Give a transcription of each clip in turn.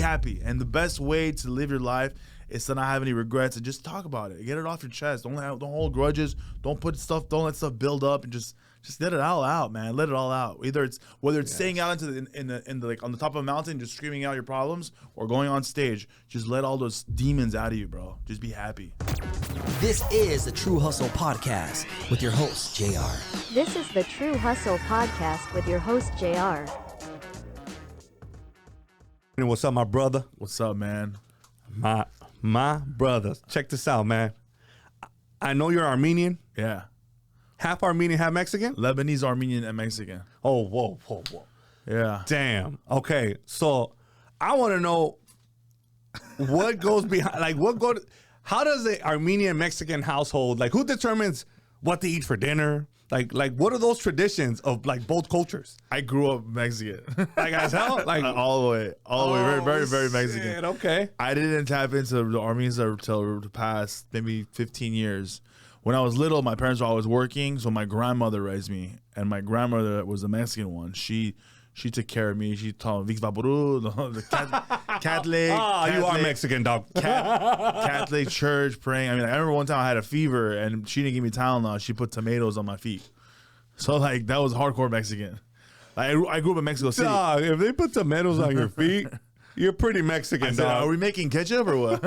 happy. And the best way to live your life is to not have any regrets and just talk about it. Get it off your chest. Don't hold grudges. Don't let stuff build up, and just let it all out, man. Let it all out. Whether it's staying out into the like on the top of a mountain, just screaming out your problems, or going on stage, just let all those demons out of you, bro. Just be happy. This is the True Hustle Podcast with your host, JR. This is the True Hustle Podcast with your host, JR. What's up, my brother? What's up, man? My brothers. Check this out, man. I know you're Armenian. Yeah. Half Armenian, half Mexican? Lebanese, Armenian, and Mexican. Oh, whoa. Yeah. Damn. Okay, so I want to know what goes behind, like how does the Armenian Mexican household, like who determines what to eat for dinner? Like what are those traditions of like both cultures? I grew up Mexican. Like as hell? Like all the way. Very, very, very Mexican. Shit, okay. I didn't tap into the Armenians until the past maybe 15 years. When I was little, my parents were always working, so my grandmother raised me, and my grandmother was the Mexican one. She took care of me. She taught me Vix Vaporu, the Catholic. You are Mexican, dog. Catholic church, praying. I mean, I remember one time I had a fever, and she didn't give me Tylenol. She put tomatoes on my feet. So, like, that was hardcore Mexican. Like, I grew up in Mexico City. Dog, if they put tomatoes on your feet, you're pretty Mexican, said, dog. are we making ketchup or what?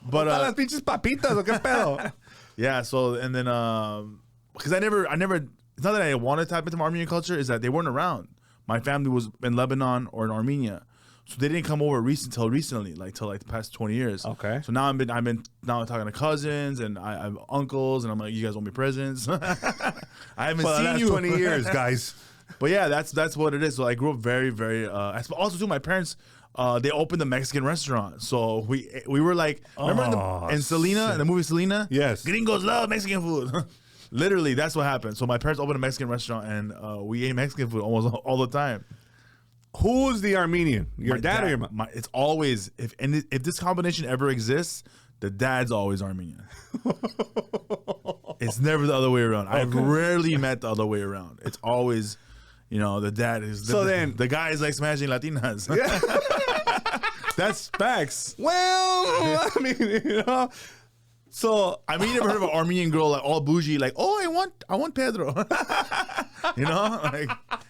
But las pinches papitas, ¿o qué pedo? Yeah, so, and then, because I never, it's not that I want to tap into Armenian culture, is that they weren't around. My family was in Lebanon or in Armenia, so they didn't come over till recently, till the past 20 years. Okay. So now I've been now talking to cousins and I have uncles, and I'm like, you guys want me presents? I haven't seen you 20 years, guys. But yeah, that's what it is. So I grew up very, very. Also, too, my parents. They opened a Mexican restaurant, so we were like, remember in Selena, in the movie Selena? Yes. Gringos love Mexican food. Literally, that's what happened. So my parents opened a Mexican restaurant, and we ate Mexican food almost all the time. Who's the Armenian? Your dad or your mom? It's always, if this combination ever exists, the dad's always Armenian. It's never the other way around. Okay. I've rarely met the other way around. It's always, the dad is. The guy is like smashing Latinas. Yeah. That's facts. Well, I mean, So I mean, you never heard of an Armenian girl like all bougie, like, oh, I want Pedro. Like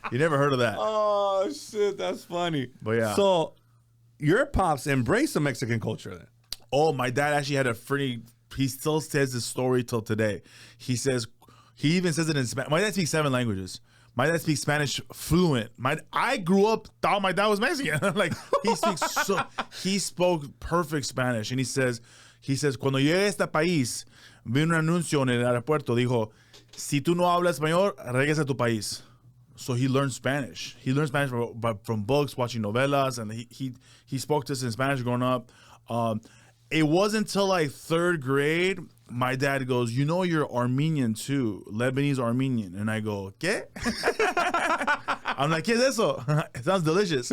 you never heard of that. Oh shit, that's funny. But yeah. So your pops embraced the Mexican culture then. Oh, my dad actually had he still says this story till today. He even says it in Spanish. My dad speaks 7 languages. My dad speaks Spanish fluent. I grew up thought my dad was Mexican. Like he spoke perfect Spanish, and he says, cuando llegué a este país, vi un anuncio en el aeropuerto, dijo, si tú no hablas español, regresa a tu país. So he learned Spanish. He learned Spanish from books, watching novelas, and he spoke to us in Spanish growing up. It wasn't until like 3rd grade, my dad goes, you're Armenian too, Lebanese Armenian. And I go, ¿qué? I'm like, ¿qué es eso? It sounds delicious.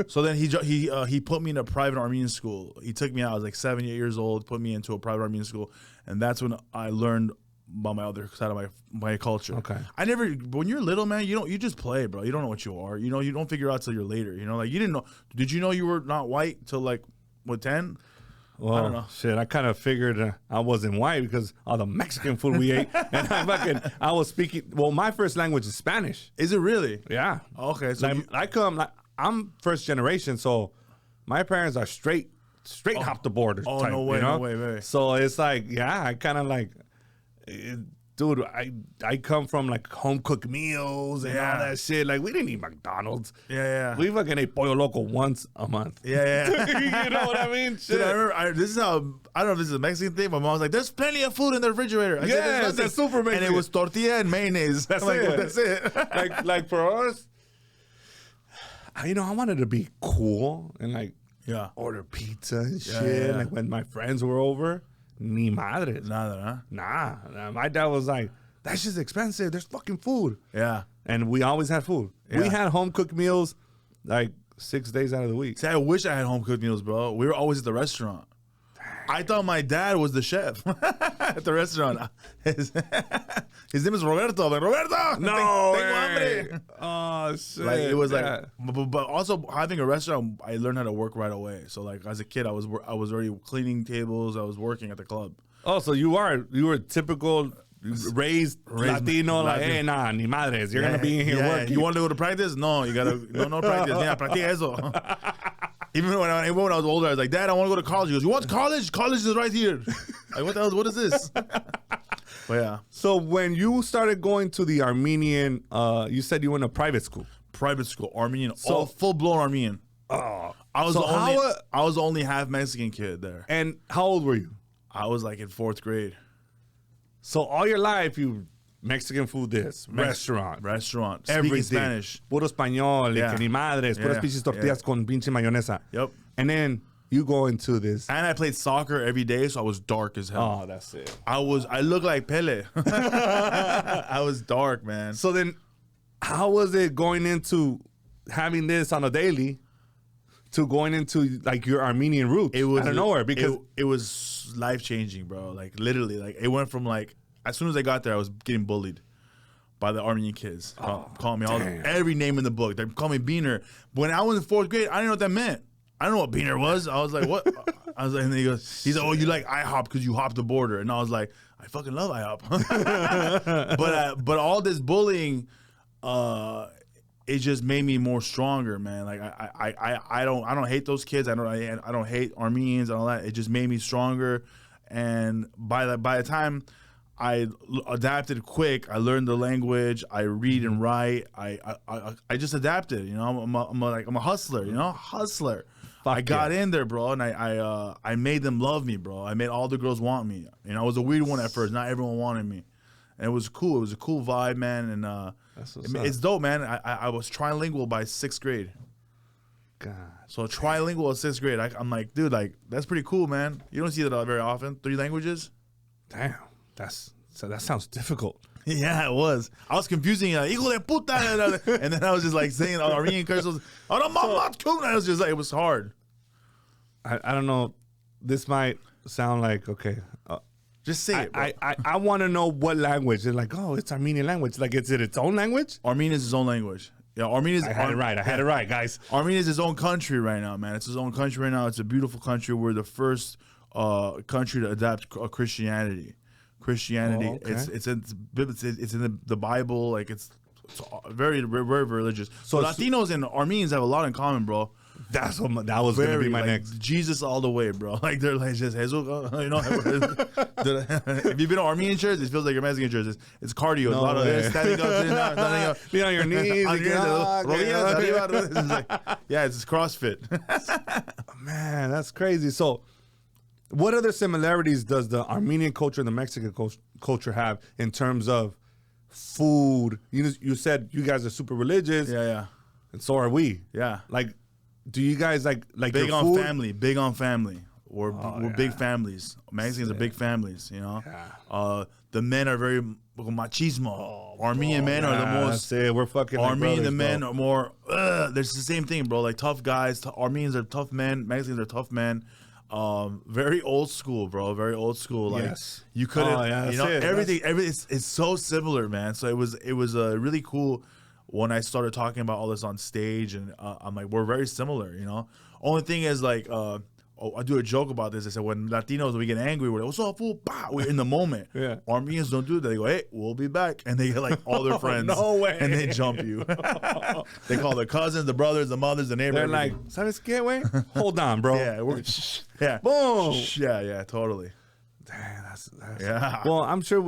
So then he put me in a private Armenian school. He took me out. I was like 7, 8 years old, put me into a private Armenian school. And that's when I learned about my other side of my culture. Okay. When you're little, man, you just play, bro. You don't know what you are. You don't figure out till you're later. Like you didn't know. Did you know you were not white till like, 10? Well, I don't know. Shit, I kind of figured I wasn't white because all the Mexican food we ate. And I was speaking, my first language is Spanish. Is it really? Yeah. Okay. So I'm first generation, so my parents are straight hop the border type, no way, no way. So it's like, I kind of like, dude, I come from like home cooked meals and all that shit. Like we didn't eat McDonald's. Yeah. We fucking ate Pollo Loco once a month. Yeah. You know what I mean? Shit. Dude, I remember, this is how, I don't know if this is a Mexican thing. My mom was like, there's plenty of food in the refrigerator. I said, that's super Mexican. And it was tortilla and mayonnaise. That's it. Like for us, I wanted to be cool and like order pizza and shit. Yeah. Like when my friends were over. Ni madre. Nada, huh? Nah. My dad was like, that's just expensive. There's fucking food. Yeah. And we always had food. Yeah. We had home cooked meals like 6 days out of the week. See, I wish I had home cooked meals, bro. We were always at the restaurant. I thought my dad was the chef at the restaurant. His name is Roberto. I'm like, Roberto, No tengo way. hambre. Oh shit! Like it was yeah. like, but also having a restaurant, I learned how to work right away. So like as a kid, I was already cleaning tables. I was working at the club. Oh, so you were typical raised Latino, like, hey, nah, ni madres. You're gonna be in here working. You want to go to practice? No, you gotta no practice. Yeah, practica eso. Even when I was older, I was like, Dad, I want to go to college. He goes, you want college? College is right here. Like, what the hell? What is this? But yeah. So when you started going to the Armenian, you said you went to private school. Private school, Armenian, So- all full blown Armenian. Oh, I was so I was the only half Mexican kid there. and how old were you? I was like in 4th grade. So all your life, you Mexican food, restaurant, Restaurant. everything. Speaking Spanish. Puro español, Yeah. que ni madres, puras Yeah. pinches tortillas con pinche mayonesa. Yep. And then you go into this. And I played soccer every day, so I was dark as hell. Oh, that's it. I looked like Pele. I was dark, man. So then, how was it going into having this on a daily to going into like your Armenian roots? It was out of nowhere because it was life changing, bro. Like literally, like it went from like as soon as I got there, I was getting bullied by the Armenian kids. Calling me every name in the book. They call me Beaner. When I was in 4th grade, I didn't know what that meant. I don't know what Beaner was. I was like, what? I was like, and he's like, oh, you like IHOP because you hopped the border. And I was like, I fucking love IHOP. but all this bullying, it just made me more stronger, man. Like I don't hate those kids. I don't hate Armenians and all that. It just made me stronger. And by the time I adapted quick, I learned the language. I read and write. I just adapted. You know, I'm a hustler. You know, hustler. I got in there, bro, and I made them love me, bro. I made all the girls want me. You know, I was a weird one at first. Not everyone wanted me, and it was cool. It was a cool vibe, man. And it's dope, man. I was trilingual by 6th grade. God. So trilingual at 6th grade. I'm like, dude, like that's pretty cool, man. You don't see that very often. 3 languages. Damn, that sounds difficult. Yeah, it was. I was confusing hijo de puta, and then I was just like saying Armenian curses. Oh no, I was just like, it was hard. I don't know. This might sound like okay. Just say it, bro. I want to know what language. They're like, oh, it's Armenian language. Like, is it its own language? Armenian is his own language. Yeah, Armenian is. I had it right, guys. Armenia is his own country right now, man. It's his own country right now. It's a beautiful country. We're the first country to adapt Christianity. Christianity. Oh, okay. It's in the Bible. Like it's very very religious. So Latinos and Armenians have a lot in common, bro. That was gonna be my like, next. Jesus all the way, bro. Like they're like just Jesus, you know. If you've been to Armenian church, it feels like your Mexican church. It's cardio. No a lot of way. this, standing up, standing up. Be on your knees. Yeah, it's CrossFit. Man, that's crazy. So, what other similarities does the Armenian culture and the Mexican culture have in terms of food? You said you guys are super religious. Yeah. And so are we. Yeah. Like, do you guys like big your on food? family? Big on family. We're big families. Mexicans are big families. You know. Yeah. The men are very machismo. Armenian men are the most. That's it. We're fucking like Armenian brothers, men bro. are more. There's the same thing, bro. Like tough guys. Armenians are tough men. Mexicans are tough men. Very old school, bro. Very old school. Like Yes. you couldn't. You know, it. everything. It's so similar, man. So it was really cool when I started talking about all this on stage, and I'm like, we're very similar, you know. Only thing is like, I do a joke about this. I said when Latinos we get angry, we're like, what's up, fool? Bah! We're in the moment. Yeah. Armenians don't do that. They go, hey, we'll be back, and they get like all their friends. No way. And they jump you. They call their cousins, the brothers, the mothers, the neighbors. They're like, ¿sabes qué, güey? Hold on, bro. yeah, yeah, Boom. yeah, totally. Damn, that's Yeah. Well, I'm sure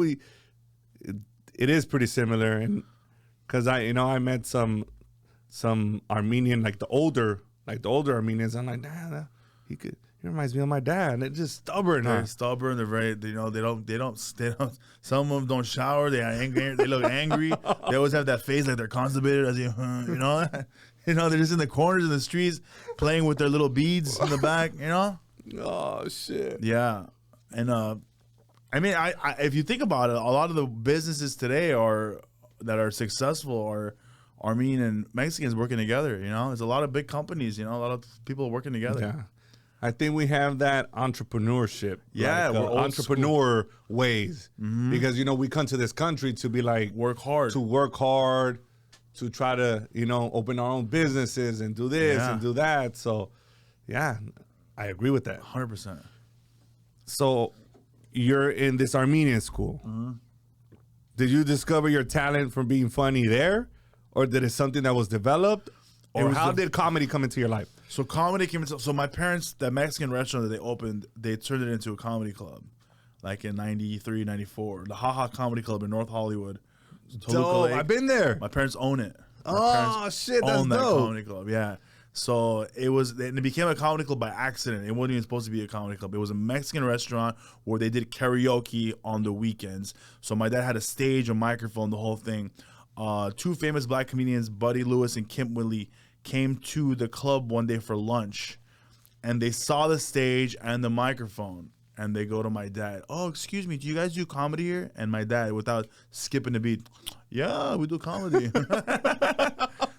it is pretty similar, and because I met some Armenian, like the older Armenians. I'm like, nah, he reminds me of my dad. And it's just stubborn. They're Huh? stubborn. They're very, they don't. Some of them don't shower. They are angry. They look angry. They always have that face like they're constipated. As you know, they're just in the corners of the streets playing with their little beads in the back. You know. Oh shit. Yeah, and I mean, I if you think about it, a lot of the businesses today that are successful are Armenian and Mexicans working together. You know, there's a lot of big companies. You know, a lot of people working together. Yeah. I think we have that entrepreneurship. Yeah, like, we're old entrepreneur ways. Because, you know, we come to this country to be like, Work hard. to try to, you know, open our own businesses and do this and do that. So, yeah, I agree with that. 100%. So, you're in this Armenian school. Did you discover your talent from being funny there? Or did it something that was developed? Or how did comedy come into your life? So comedy came into, so my parents, that Mexican restaurant that they opened, they turned it into a comedy club. Like in 93, 94. The HaHa Comedy Club in North Hollywood. Toluca Lake. I've been there. My parents own it. Oh, shit, that's own that dope. comedy club, yeah. So it became a comedy club by accident. It wasn't even supposed to be a comedy club. It was a Mexican restaurant where they did karaoke on the weekends. So my dad had a stage, a microphone, the whole thing. Two famous black comedians, Buddy Lewis and Kim Whitley, came to the club one day for lunch. And they saw the stage and the microphone. And they go to my dad, "Oh, excuse me, do you guys do comedy here?" And my dad, without skipping a beat, "Yeah, we do comedy."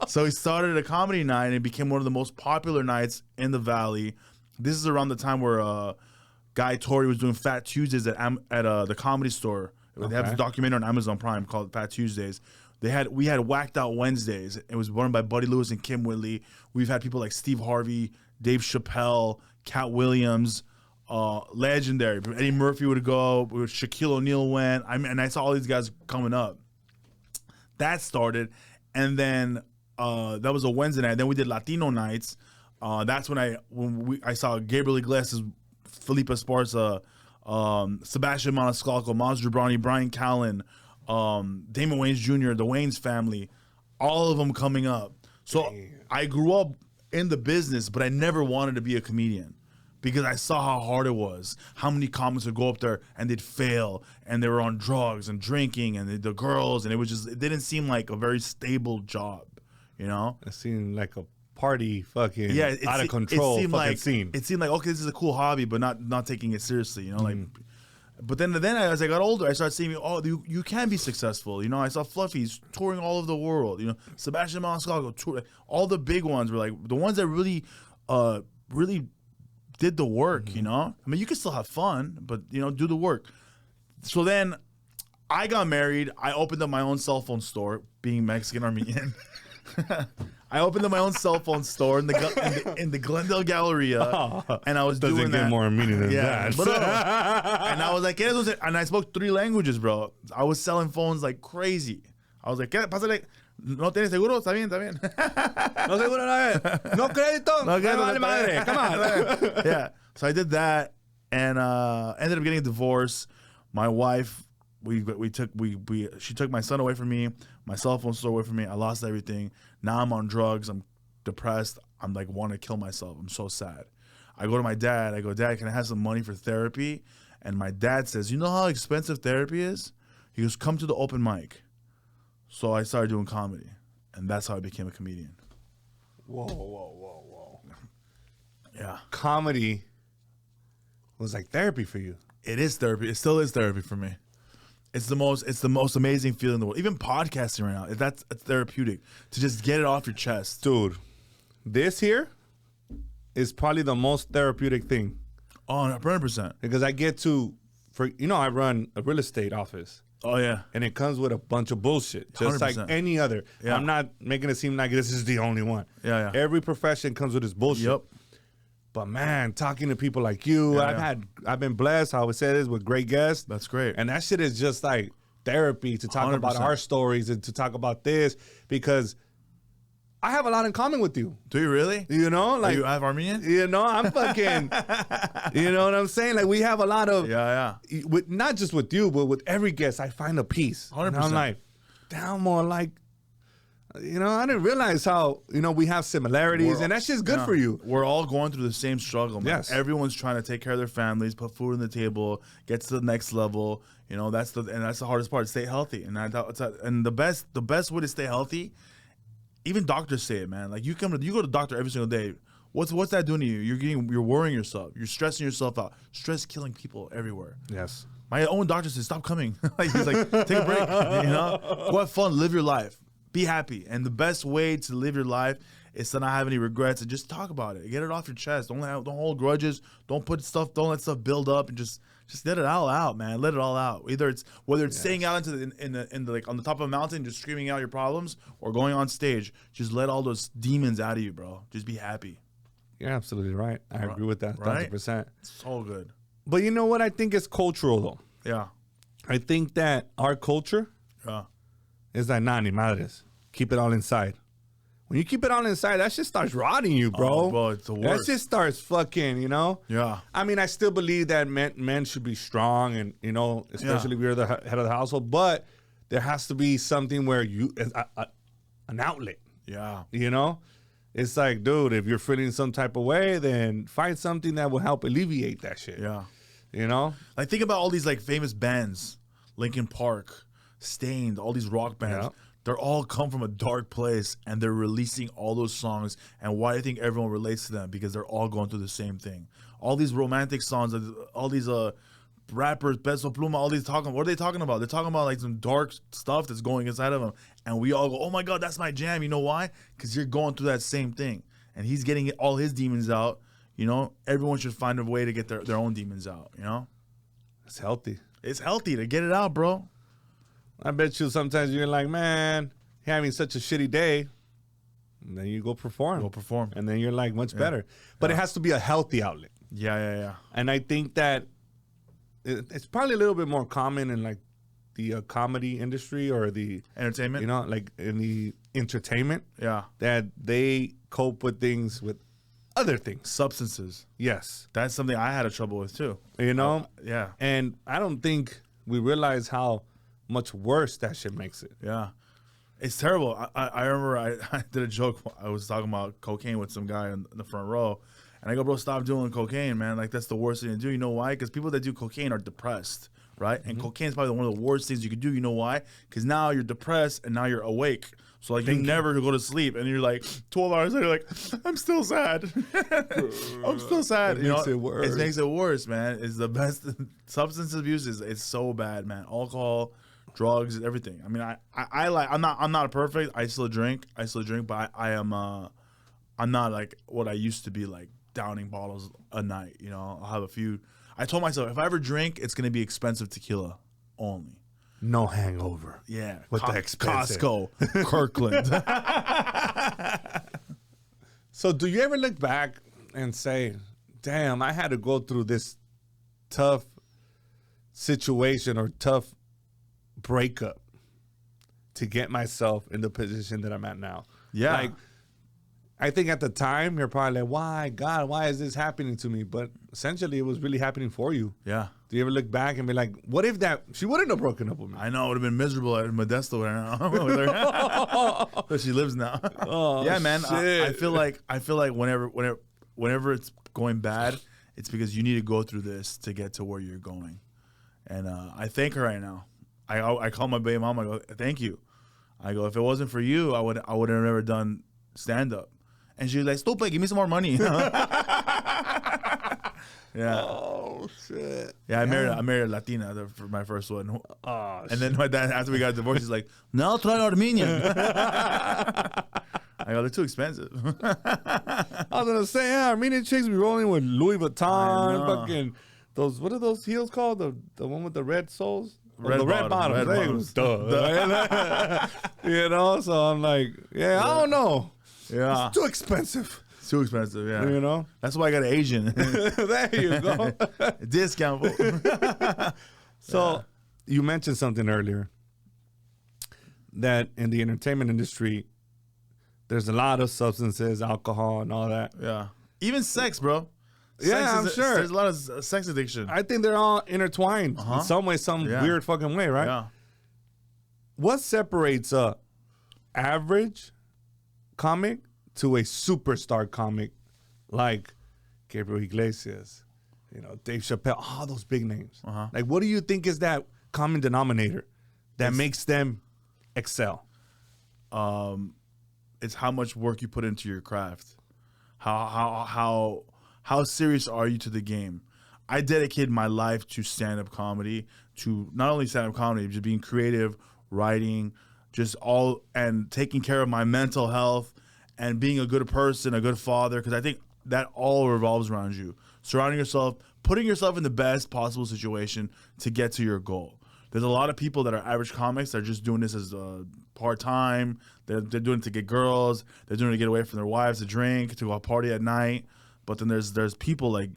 So he started a comedy night, and it became one of the most popular nights in the Valley. This is around the time where Guy Torrey was doing Fat Tuesdays at the Comedy Store. They have a documentary on Amazon Prime called Fat Tuesdays. We had Whacked Out Wednesdays. It was run by Buddy Lewis and Kim Whitley. We've had people like Steve Harvey, Dave Chappelle, Cat Williams, legendary. Eddie Murphy would go. Shaquille O'Neal went. And I saw all these guys coming up. That started, and then that was a Wednesday night. Then we did Latino nights. That's when I saw Gabriel Iglesias, Felipe Esparza, Sebastian Maniscalco, Maz Jobrani, Brian Callen, Damon Wayans Jr., the Wayans family, all of them coming up. So I grew up in the business, but I never wanted to be a comedian because I saw how hard it was, how many comics would go up there and they'd fail and they were on drugs and drinking and the girls, and it didn't seem like a very stable job, you know? It seemed like a party fucking out of It control seemed fucking like, scene. It seemed like, okay, this is a cool hobby, but not taking it seriously, you know? Like, but then as I got older, I started seeing, oh, you can be successful. You know, I saw Fluffy's touring all over the world. You know, Sebastian Maniscalco tour. All the big ones were like the ones that really did the work. You know, I mean, you can still have fun, but you know, do the work. So then, I got married. I opened up my own cell phone store, being Mexican Armenian. I opened up my own cell phone store in the Glendale Galleria, and I was doing that. Doesn't get more Armenian than that. Bro. And I was like, and I spoke 3 languages, bro. I was selling phones like crazy. I was like, ¿Qué? Pásale. ¿No tienes seguro? Está bien, está bien. No seguro, no crédito. No crédito, vale madre. Come on. Yeah. So I did that, and ended up getting a divorce. My wife, she took my son away from me, my cell phone store away from me. I lost everything. Now I'm on drugs. I'm depressed. I'm like, want to kill myself. I'm so sad. I go to my dad. I go, "Dad, can I have some money for therapy?" And my dad says, "You know how expensive therapy is?" He goes, "Come to the open mic." So I started doing comedy, and that's how I became a comedian. Whoa. Yeah. Comedy was like therapy for you. It is therapy. It still is therapy for me. It's the most amazing feeling in the world. Even podcasting right now, it's therapeutic to just get it off your chest. Dude, this here is probably the most therapeutic thing. Oh, 100%. Because I get to, I run a real estate office. Oh, yeah. And it comes with a bunch of bullshit, just 100%. Like any other. Yeah. I'm not making it seem like this is the only one. Yeah. Every profession comes with its bullshit. Yep. But man, talking to people like you, I've been blessed. I always say this with great guests. That's great. And that shit is just like therapy to talk 100%. about our stories and to talk about this, because I have a lot in common with you. Do you really? You know, like you have Armenian? You know, I'm fucking. You know what I'm saying? Like we have a lot of. Yeah. With not just with you, but with every guest, I find a piece. 100%. And I'm like, damn, more like. You know, I didn't realize how, we have similarities, and that's just good for you. We're all going through the same struggle, man. Yes. Everyone's trying to take care of their families, put food on the table, get to the next level. You know, that's the hardest part. Stay healthy, and the best way to stay healthy. Even doctors say it, man. Like you go to the doctor every single day. What's that doing to you? You're worrying yourself. You're stressing yourself out. Stress killing people everywhere. Yes. My own doctor says, "Stop coming." He's like, "Take a break. You know, go have fun, live your life, be happy." And the best way to live your life It's to not have any regrets and just talk about it. Get it off your chest. Don't hold grudges. Don't let stuff build up and just let it all out, man. Let it all out. Whether it's staying out into the like on the top of a mountain, just screaming out your problems, or going on stage, just let all those demons out of you, bro. Just be happy. You're absolutely right. I agree with that, 100%. So good. But you know what? I think it's cultural though. Yeah. I think that our culture is like, nah, ni madres. Keep it all inside. When you keep it all inside, that shit starts rotting you, bro. Oh, bro, it's the worst. That shit starts fucking, you know? Yeah. I mean, I still believe that men should be strong and, you know, especially if you're the head of the household, but there has to be something where an outlet. Yeah. You know? It's like, dude, if you're feeling some type of way, then find something that will help alleviate that shit. Yeah. You know? Like, think about all these like famous bands, Linkin Park, Stained, all these rock bands. Yeah. They're all come from a dark place, and they're releasing all those songs. And why do you think everyone relates to them? Because they're all going through the same thing. All these romantic songs, all these rappers, Peso Pluma, all these talking. What are they talking about? They're talking about like some dark stuff that's going inside of them, and we all go, "Oh my God, that's my jam." You know why? Because you're going through that same thing, and he's getting all his demons out. You know, everyone should find a way to get their own demons out. You know, It's healthy. it's healthy to get it out, bro. I bet you sometimes you're like, man, you're having such a shitty day. And then you go perform. And then you're like much better. But it has to be a healthy outlet. Yeah. And I think that it's probably a little bit more common in like the comedy industry or the Entertainment. you know, like in the entertainment. Yeah. That they cope with things with other things. Substances. Yes. That's something I had a trouble with too. You know? Yeah. And I don't think we realize how much worse that shit makes it. Yeah. It's terrible. I remember I did a joke. I was talking about cocaine with some guy in the front row. And I go, bro, stop doing cocaine, man. Like, that's the worst thing to do. You know why? Because people that do cocaine are depressed, right? And cocaine is probably one of the worst things you could do. You know why? Because now you're depressed and now you're awake. So, like, you never go to sleep. And you're like, 12 hours later, like, I'm still sad. I'm still sad. It makes it worse. It makes it worse, man. It's the best. Substance abuse it's so bad, man. Alcohol, drugs, everything. I mean, I'm not perfect. I still drink, but I'm not like what I used to be, like downing bottles a night. You know, I'll have a few. I told myself if I ever drink, it's gonna be expensive tequila only. No hangover. Yeah, With the expensive. Costco, Kirkland. So do you ever look back and say, damn, I had to go through this tough situation or tough breakup to get myself in the position that I'm at now? Yeah. Like, I think at the time, you're probably like, why, God, why is this happening to me? But essentially, it was really happening for you. Yeah. Do you ever look back and be like, what if she wouldn't have broken up with me? I know, it would have been miserable at Modesto right now. With her. But she lives now. Oh, yeah, man. shit. I feel like whenever it's going bad, it's because you need to go through this to get to where you're going. And I thank her right now. I call my baby mom. I go, thank you. I go, if it wasn't for you, I would have never done stand up. And she was like, stupid, give me some more money. Yeah. Oh, shit. Yeah, I married a Latina for my first one. Oh, And then my dad, after we got divorced, he's like, now try Armenian. I go, they're too expensive. I was gonna say, yeah, Armenian chicks be rolling with Louis I Vuitton, know. fucking those. What are those heels called? The one with the red soles. Red The red bottom, bottoms. red Hey, bottoms. duh. You know, so I'm like, yeah, I don't know. Yeah. It's too expensive. It's too expensive, yeah. You know. That's why I got an Asian. There you go. Discount. So you mentioned something earlier that in the entertainment industry, there's a lot of substances, alcohol, and all that. Yeah. Even sex, bro. Yeah, I'm sure. There's a lot of sex addiction. I think they're all intertwined in some way, some Yeah. weird fucking way, right? Yeah. What separates a average comic to a superstar comic like Gabriel Iglesias, you know, Dave Chappelle, all those big names? Like, what do you think is that common denominator that makes them excel? It's how much work you put into your craft. How serious are you to the game? I dedicated my life to stand-up comedy, to not only stand-up comedy, just being creative, writing, just all, and taking care of my mental health and being a good person, a good father, because I think that all revolves around you. Surrounding yourself, putting yourself in the best possible situation to get to your goal. There's a lot of people that are average comics that are just doing this as part-time. They're doing it to get girls. They're doing it to get away from their wives, to drink, to go out party at night. But then there's people like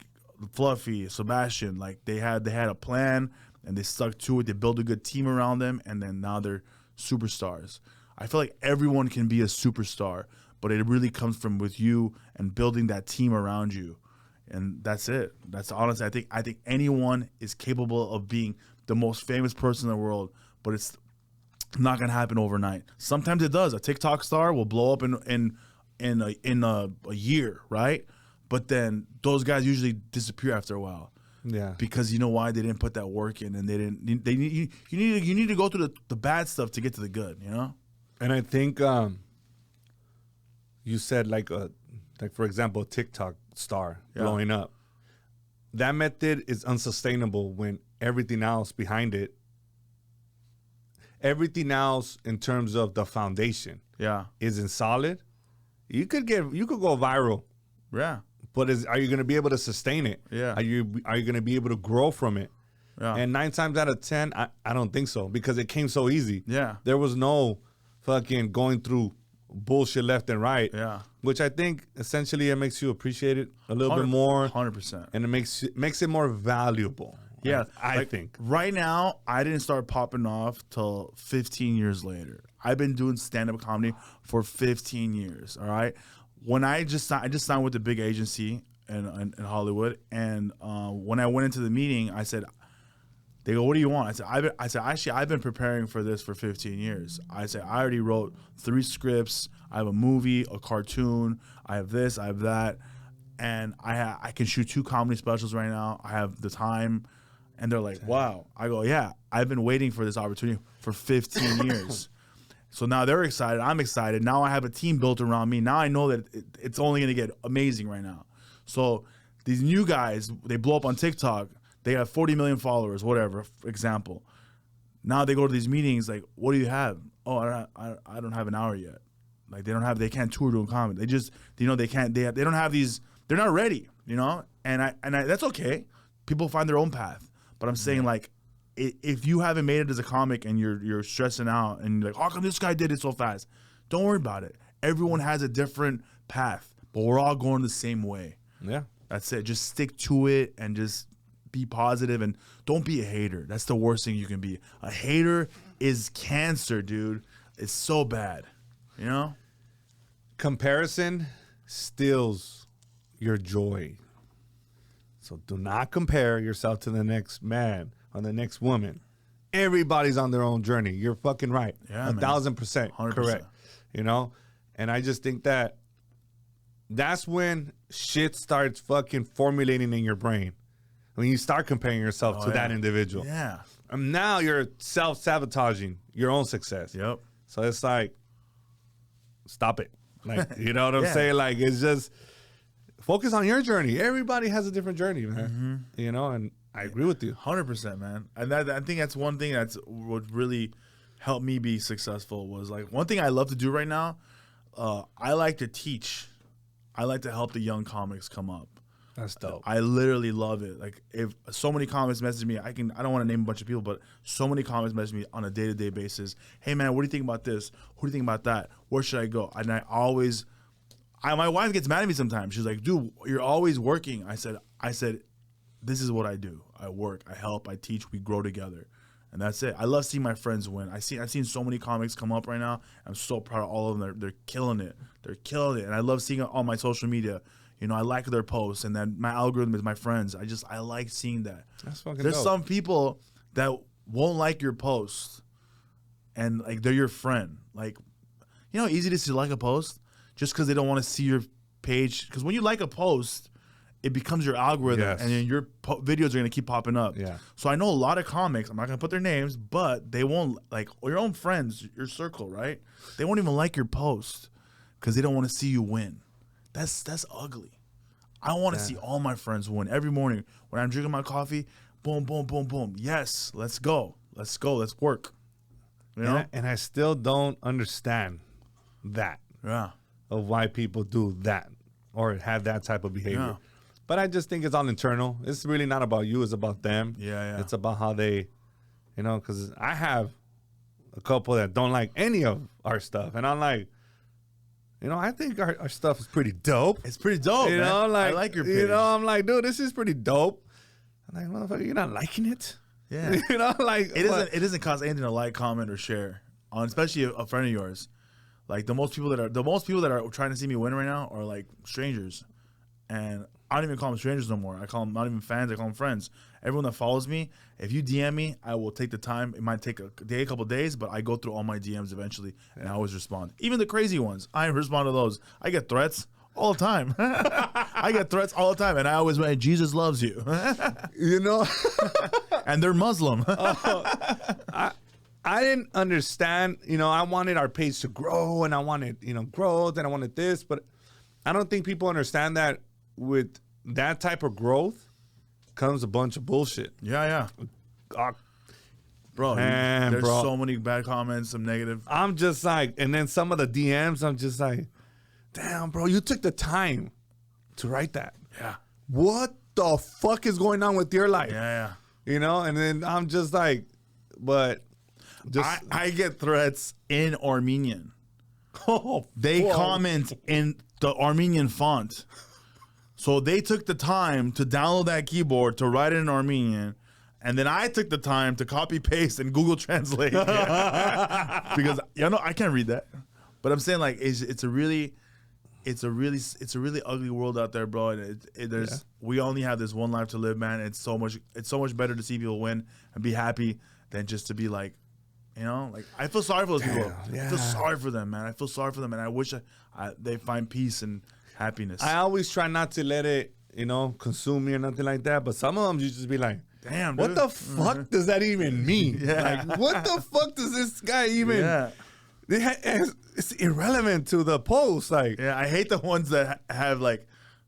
Fluffy, Sebastian, like they had a plan and they stuck to it. They built a good team around them, and then now they're superstars. I feel like everyone can be a superstar, but it really comes from with you and building that team around you. And that's it. That's honestly, I think anyone is capable of being the most famous person in the world, but it's not gonna happen overnight. Sometimes it does. A TikTok star will blow up in a year, right? But then those guys usually disappear after a while. Yeah. Because you know why? They didn't put that work in, and you need to go through the bad stuff to get to the good, you know? And I think you said like for example, a TikTok star blowing up. That method is unsustainable when everything else behind it, everything else in terms of the foundation, isn't solid. You could go viral. Yeah. But are you going to be able to sustain it? Yeah. Are you going to be able to grow from it? Yeah. And 9 times out of 10, I don't think so, because it came so easy. Yeah. There was no fucking going through bullshit left and right. Yeah. Which I think essentially it makes you appreciate it a little bit more. 100%. And it makes it more valuable. Yeah. I think. Right now, I didn't start popping off till 15 years later. I've been doing stand-up comedy for 15 years, all right? When I just signed with the big agency in Hollywood, and when I went into the meeting, I said, they go, what do you want? I said, actually, I've been preparing for this for 15 years. I said, I already wrote 3 scripts. I have a movie, a cartoon. I have this, I have that. And I can shoot 2 comedy specials right now. I have the time. And they're like, wow. I go, yeah, I've been waiting for this opportunity for 15 years. So now they're excited. I'm excited. Now I have a team built around me. Now I know that it's only going to get amazing right now. So these new guys, they blow up on TikTok. They have 40 million followers, whatever, for example. Now they go to these meetings like, what do you have? Oh, I don't have an hour yet. Like they can't tour doing comedy. They just, they don't have these, they're not ready, you know? And I that's okay. People find their own path. But I'm saying like, if you haven't made it as a comic and you're stressing out and you're like, how come this guy did it so fast? Don't worry about it. Everyone has a different path, but we're all going the same way. Yeah. That's it. Just stick to it and just be positive and don't be a hater. That's the worst thing you can be. A hater is cancer, dude. It's so bad. You know? Comparison steals your joy. So do not compare yourself to the next man or the next woman. Everybody's on their own journey. You're fucking right. Yeah, 1,000% 100%. correct. You know? And I just think that's when shit starts fucking formulating in your brain. When you start comparing yourself to that individual. Yeah. And now you're self-sabotaging your own success. Yep. So it's like, stop it. Like, you know what I'm saying? Like, it's just focus on your journey. Everybody has a different journey, man. Mm-hmm. You know, and I agree with you. 100%, man. And I think that's one thing that's what really helped me be successful was like one thing I love to do right now. I like to teach. I like to help the young comics come up. That's dope. I literally love it. Like if so many comics message me, I don't want to name a bunch of people, but so many comics message me on a day-to-day basis. Hey man, what do you think about this? What do you think about that? Where should I go? And my wife gets mad at me sometimes. She's like, dude, you're always working. I said, this is what I do. I work, I help, I teach, we grow together. And that's it. I love seeing my friends win. I've seen so many comics come up right now. I'm so proud of all of them. They're killing it. They're killing it. And I love seeing it on my social media. You know, I like their posts, and then my algorithm is my friends. I like seeing that. That's fucking There's dope. some people that won't like your post, and like they're your friend. Like, you know how easy it is to like a post just because they don't want to see your page. Because when you like a post, it becomes your algorithm, and then your videos are gonna keep popping up. Yeah. So I know a lot of comics. I'm not gonna put their names, but they won't like your own friends, your circle, right? They won't even like your post because they don't want to see you win. That's ugly. I want to see all my friends win every morning when I'm drinking my coffee. Boom, boom, boom, boom. Yes, let's go. Let's go. Let's work. You know? And I still don't understand that. Yeah. of why people do that or have that type of behavior. Yeah. But I just think it's all internal. It's really not about you. It's about them. Yeah. It's about how they, because I have a couple that don't like any of our stuff. And I'm like, I think our stuff is pretty dope. It's pretty dope, man. I like your page. I'm like, dude, this is pretty dope. I'm like, motherfucker, you're not liking it? Yeah. It doesn't cost anything to like, comment, or share on, especially a friend of yours. Like the most people that are trying to see me win right now are like strangers, and I don't even call them strangers no more. I call them not even fans. I call them friends. Everyone that follows me, if you DM me, I will take the time. It might take a day, a couple days, but I go through all my DMs eventually, and I always respond. Even the crazy ones, I respond to those. I get threats all the time. I get threats all the time, and I always write, Jesus loves you. And they're Muslim. I didn't understand, I wanted our page to grow, and I wanted, growth, and I wanted this, but I don't think people understand that with that type of growth comes a bunch of bullshit. Yeah. Bro, there's so many bad comments, some negative. I'm just like, and then some of the DMs, I'm just like, damn, bro, you took the time to write that. Yeah. What the fuck is going on with your life? Yeah. And then I'm just like, but just I get threats in Armenian. oh, They whoa. comment in the Armenian font. So they took the time to download that keyboard to write it in Armenian, and then I took the time to copy paste and Google Translate because I can't read that. But I'm saying like it's a really ugly world out there, bro. And we only have this one life to live, man. It's so much better to see people win and be happy than just to be like, I feel sorry for those people. Yeah. I feel sorry for them, man. I feel sorry for them, and I wish they find peace and happiness. I always try not to let it, consume me or nothing like that. But some of them you just be like, damn, what dude. the fuck does that even mean? Yeah. Like, what the fuck does this guy even? Yeah. It's irrelevant to the post. Like, Yeah, I hate the ones that have like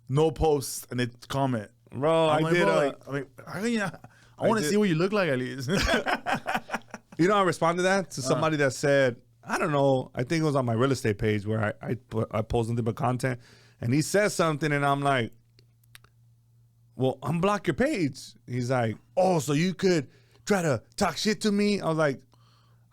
no posts and they comment. bro, I'm I like, did. bro, how can you? I want to see what you look like at least. I responded to that to somebody that said, I don't know, I think it was on my real estate page where I post nothing but content, and he says something, and I'm like, well, unblock your page. He's like, oh, so you could try to talk shit to me? I was like,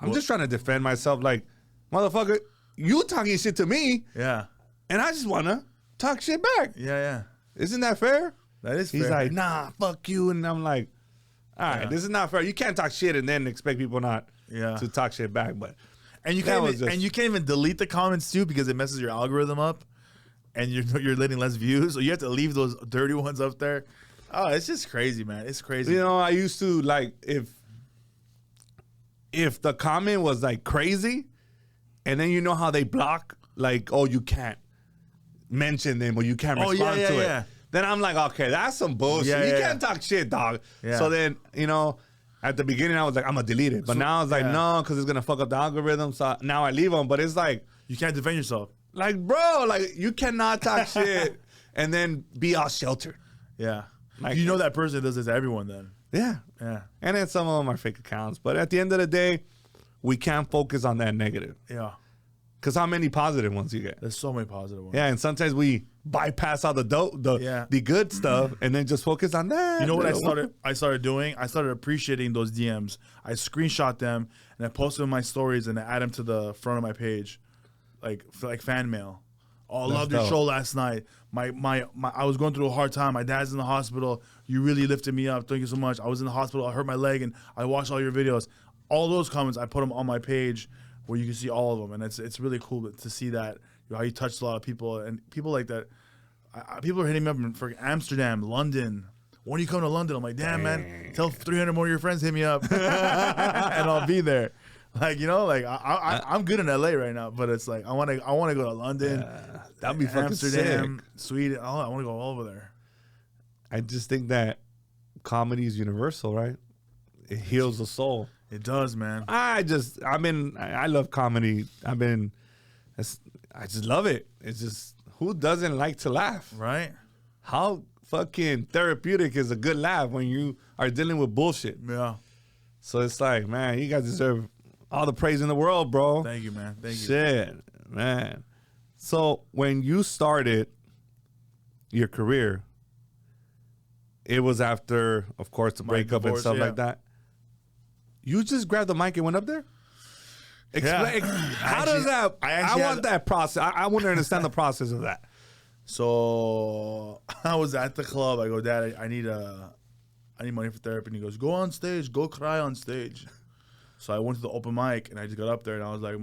I'm just trying to defend myself. Like, motherfucker, you talking shit to me, Yeah, and I just want to talk shit back. yeah. Isn't that fair? That is fair. He's like, nah, fuck you. And I'm like, all right, Yeah. this is not fair. You can't talk shit and then expect people not Yeah. to talk shit back. But and you that can't was even, just- and you can't even delete the comments too because it messes your algorithm up, and you're letting less views. So you have to leave those dirty ones up there. Oh, it's just crazy, man. It's crazy. I used to like if the comment was like crazy, and then you know how they block, like, oh, you can't mention them or you can't Oh, respond yeah, to it. yeah. Then I'm like, okay, that's some bullshit. Yeah, you yeah, can't talk shit, dog. Yeah. So then, at the beginning I was like, I'm gonna delete it. But now I was like, yeah. no, because it's gonna fuck up the algorithm. So now I leave them. But it's like, You can't defend yourself. like, bro, like you cannot talk shit and then be all sheltered. Yeah. Like- You know that person does this to everyone then. Yeah. Yeah. And then some of them are fake accounts. But at the end of the day, we can't focus on that negative. Yeah. Because how many positive ones you get? There's so many positive ones. Yeah, and sometimes we bypass all Yeah. the good stuff and then just focus on that. You know what little I started doing? I started appreciating those DMs. I screenshot them and I post them in my stories and I add them to the front of my page, like fan mail. Oh, I loved your dope. show last night. My I was going through a hard time. My dad's in the hospital. You really lifted me up. Thank you so much. I was in the hospital. I hurt my leg and I watched all your videos. All those comments, I put them on my page where you can see all of them, and it's really cool to see that how you touched a lot of people and people like that. People are hitting me up for Amsterdam, London. When you come to London, I'm like, damn, man, tell 300 more of your friends hit me up, and I'll be there. Like, I'm good in LA right now, but it's like I want to go to London, that'd be fucking Amsterdam, Sweden. I want to go all over there. I just think that comedy is universal, right? It heals the soul. It does, man. I love comedy. I just love it. It's just, who doesn't like to laugh? Right? How fucking therapeutic is a good laugh when you are dealing with bullshit? Yeah. So it's like, man, you guys deserve all the praise in the world, bro. Thank you, man. Thank you. Shit, man. So when you started your career, it was after, of course, the My breakup divorce, and stuff yeah. like that. You just grabbed the mic and went up there? Explain, how does that? I want that process. I want to understand the process of that. So I was at the club. I go, Dad, I need money for therapy. And he goes, go on stage, go cry on stage. So I went to the open mic and I just got up there and I was like,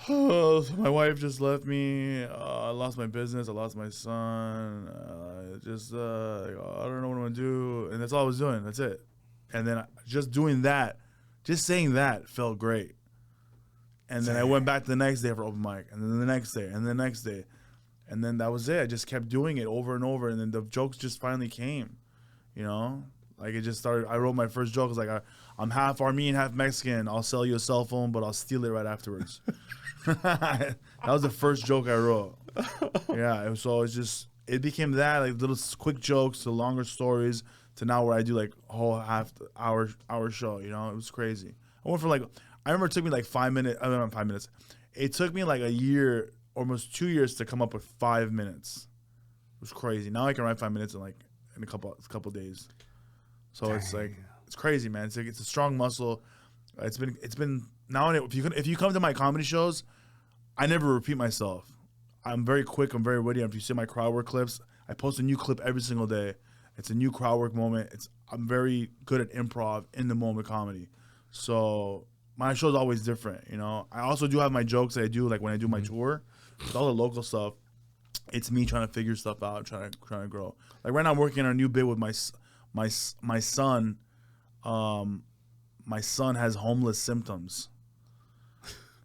oh, my wife just left me. I lost my business. I lost my son. I don't know what I'm gonna do. And that's all I was doing. That's it. And then just doing that, just saying that felt great. And then I went back the next day for open mic, and then the next day, and the next day. And then that was it. I just kept doing it over and over, and then the jokes just finally came, you know? Like, it just started. I wrote my first joke. It was like, I'm half Armenian, half Mexican. I'll sell you a cell phone, but I'll steal it right afterwards. That was the first joke I wrote. Yeah, so it became that, like little quick jokes to longer stories to now where I do like a whole hour show, you know? It was crazy. I went from like, I remember it took me like 5 minutes. I don't know, 5 minutes. It took me like a year, almost 2 years to come up with 5 minutes. It was crazy. Now I can write 5 minutes in a couple days. So Dang. It's like, it's crazy, man. It's like, it's a strong muscle. It's been now. If you come to my comedy shows, I never repeat myself. I'm very quick. I'm very witty. If you see my crowd work clips, I post a new clip every single day. It's a new crowd work moment. I'm very good at improv in the moment comedy. So my show's always different, you know. I also do have my jokes that I do, like when I do my tour, with all the local stuff. It's me trying to figure stuff out, trying to grow. Like right now, I'm working on a new bit with my son. My son has homeless symptoms.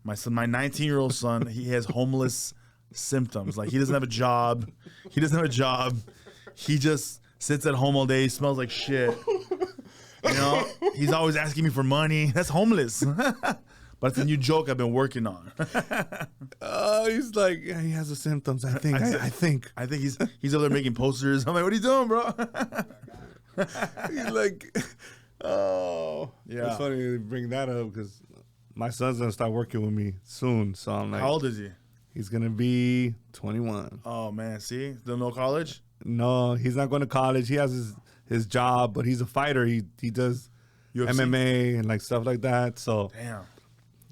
My 19-year-old son, he has homeless symptoms. Like he doesn't have a job. He just sits at home all day. He smells like shit. You know, he's always asking me for money. That's homeless. But it's a new joke I've been working on. He's like, yeah, he has the symptoms. I think he's over there making posters. I'm like, what are you doing, bro? He's like, oh, yeah. It's funny you bring that up because my son's gonna start working with me soon. So I'm like, how old is he? He's gonna be 21. Oh man, see, still no college? No, he's not going to college. He has his job, but he's a fighter. He does UFC? MMA and like stuff like that. So damn.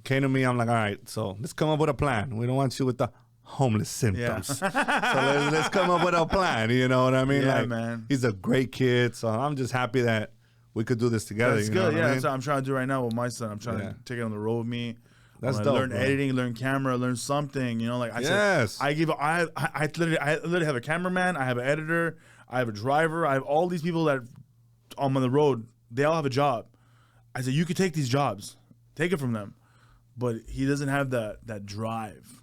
Came to me, I'm like, all right, so let's come up with a plan. We don't want you with the homeless symptoms. Yeah. So let's come up with a plan. You know what I mean? Yeah, like, man. He's a great kid. So I'm just happy that we could do this together. That's you good. Know what I mean? That's what I'm trying to do right now with my son. I'm trying to take it on the road with me. That's dope. Learn editing, learn camera, learn something. You know, like I said, I literally have a cameraman. I have an editor. I have a driver. I have all these people that I'm on the road. They all have a job. I said, you could take these jobs. Take it from them. But he doesn't have that drive.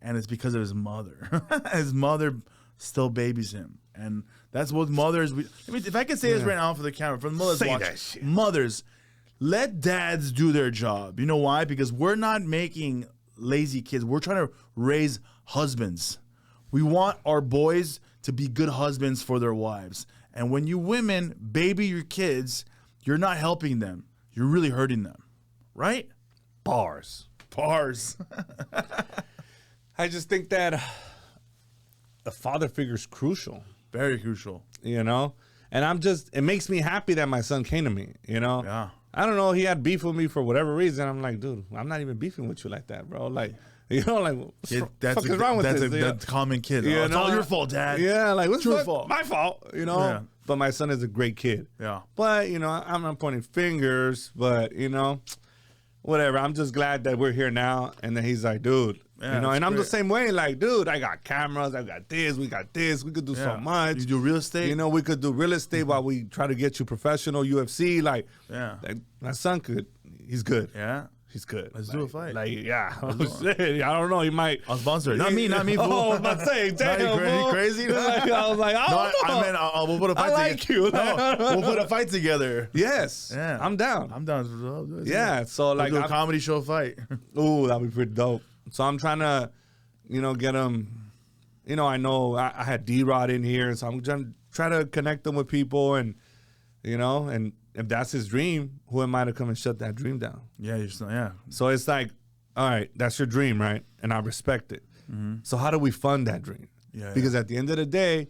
And it's because of his mother. His mother still babies him. And that's what mothers... I mean, if I can say this right now for the camera, for the mothers watching. Mothers, let dads do their job. You know why? Because we're not making lazy kids. We're trying to raise husbands. We want our boys to be good husbands for their wives. And when you women baby your kids, you're not helping them. You're really hurting them. Right? Bars. I just think that the father figure is crucial. Very crucial. You know? And it makes me happy that my son came to me, you know? Yeah. I don't know, he had beef with me for whatever reason. I'm like, dude, I'm not even beefing with you like that, bro. Like, you know, like, what's wrong with this? That's a common kid. It's all your fault, Dad. Yeah, like, what's your fault? My fault, you know? Yeah. But my son is a great kid. Yeah. But, you know, I'm not pointing fingers, but, you know, whatever. I'm just glad that we're here now. And then he's like, dude, you know, and I'm the same way. Like, dude, I got cameras. I got this. We got this. We could do so much. You do real estate? You know, we could do real estate while we try to get you professional UFC. Like, my son could. He's good. Yeah. He's good. Let's do a fight. Like, yeah. I don't know. He might. I'll sponsor it. Not me, fool. Oh, I was about to say, damn, you crazy? Like, I was like, I don't know. I meant, we'll put a fight I like together. you. No, we'll put a fight together. Yes. Yeah. I'm down. I'm down. Yeah. So, like, we'll do a comedy show fight. Ooh, that'd be pretty dope. So I'm trying to, you know, get him, you know I had D-Rod in here, so I'm trying to try to connect him with people and, you know, and if that's his dream, who am I to come and shut that dream down? Yeah, So it's like, all right, that's your dream, right? And I respect it. So how do we fund that dream? Because at the end of the day,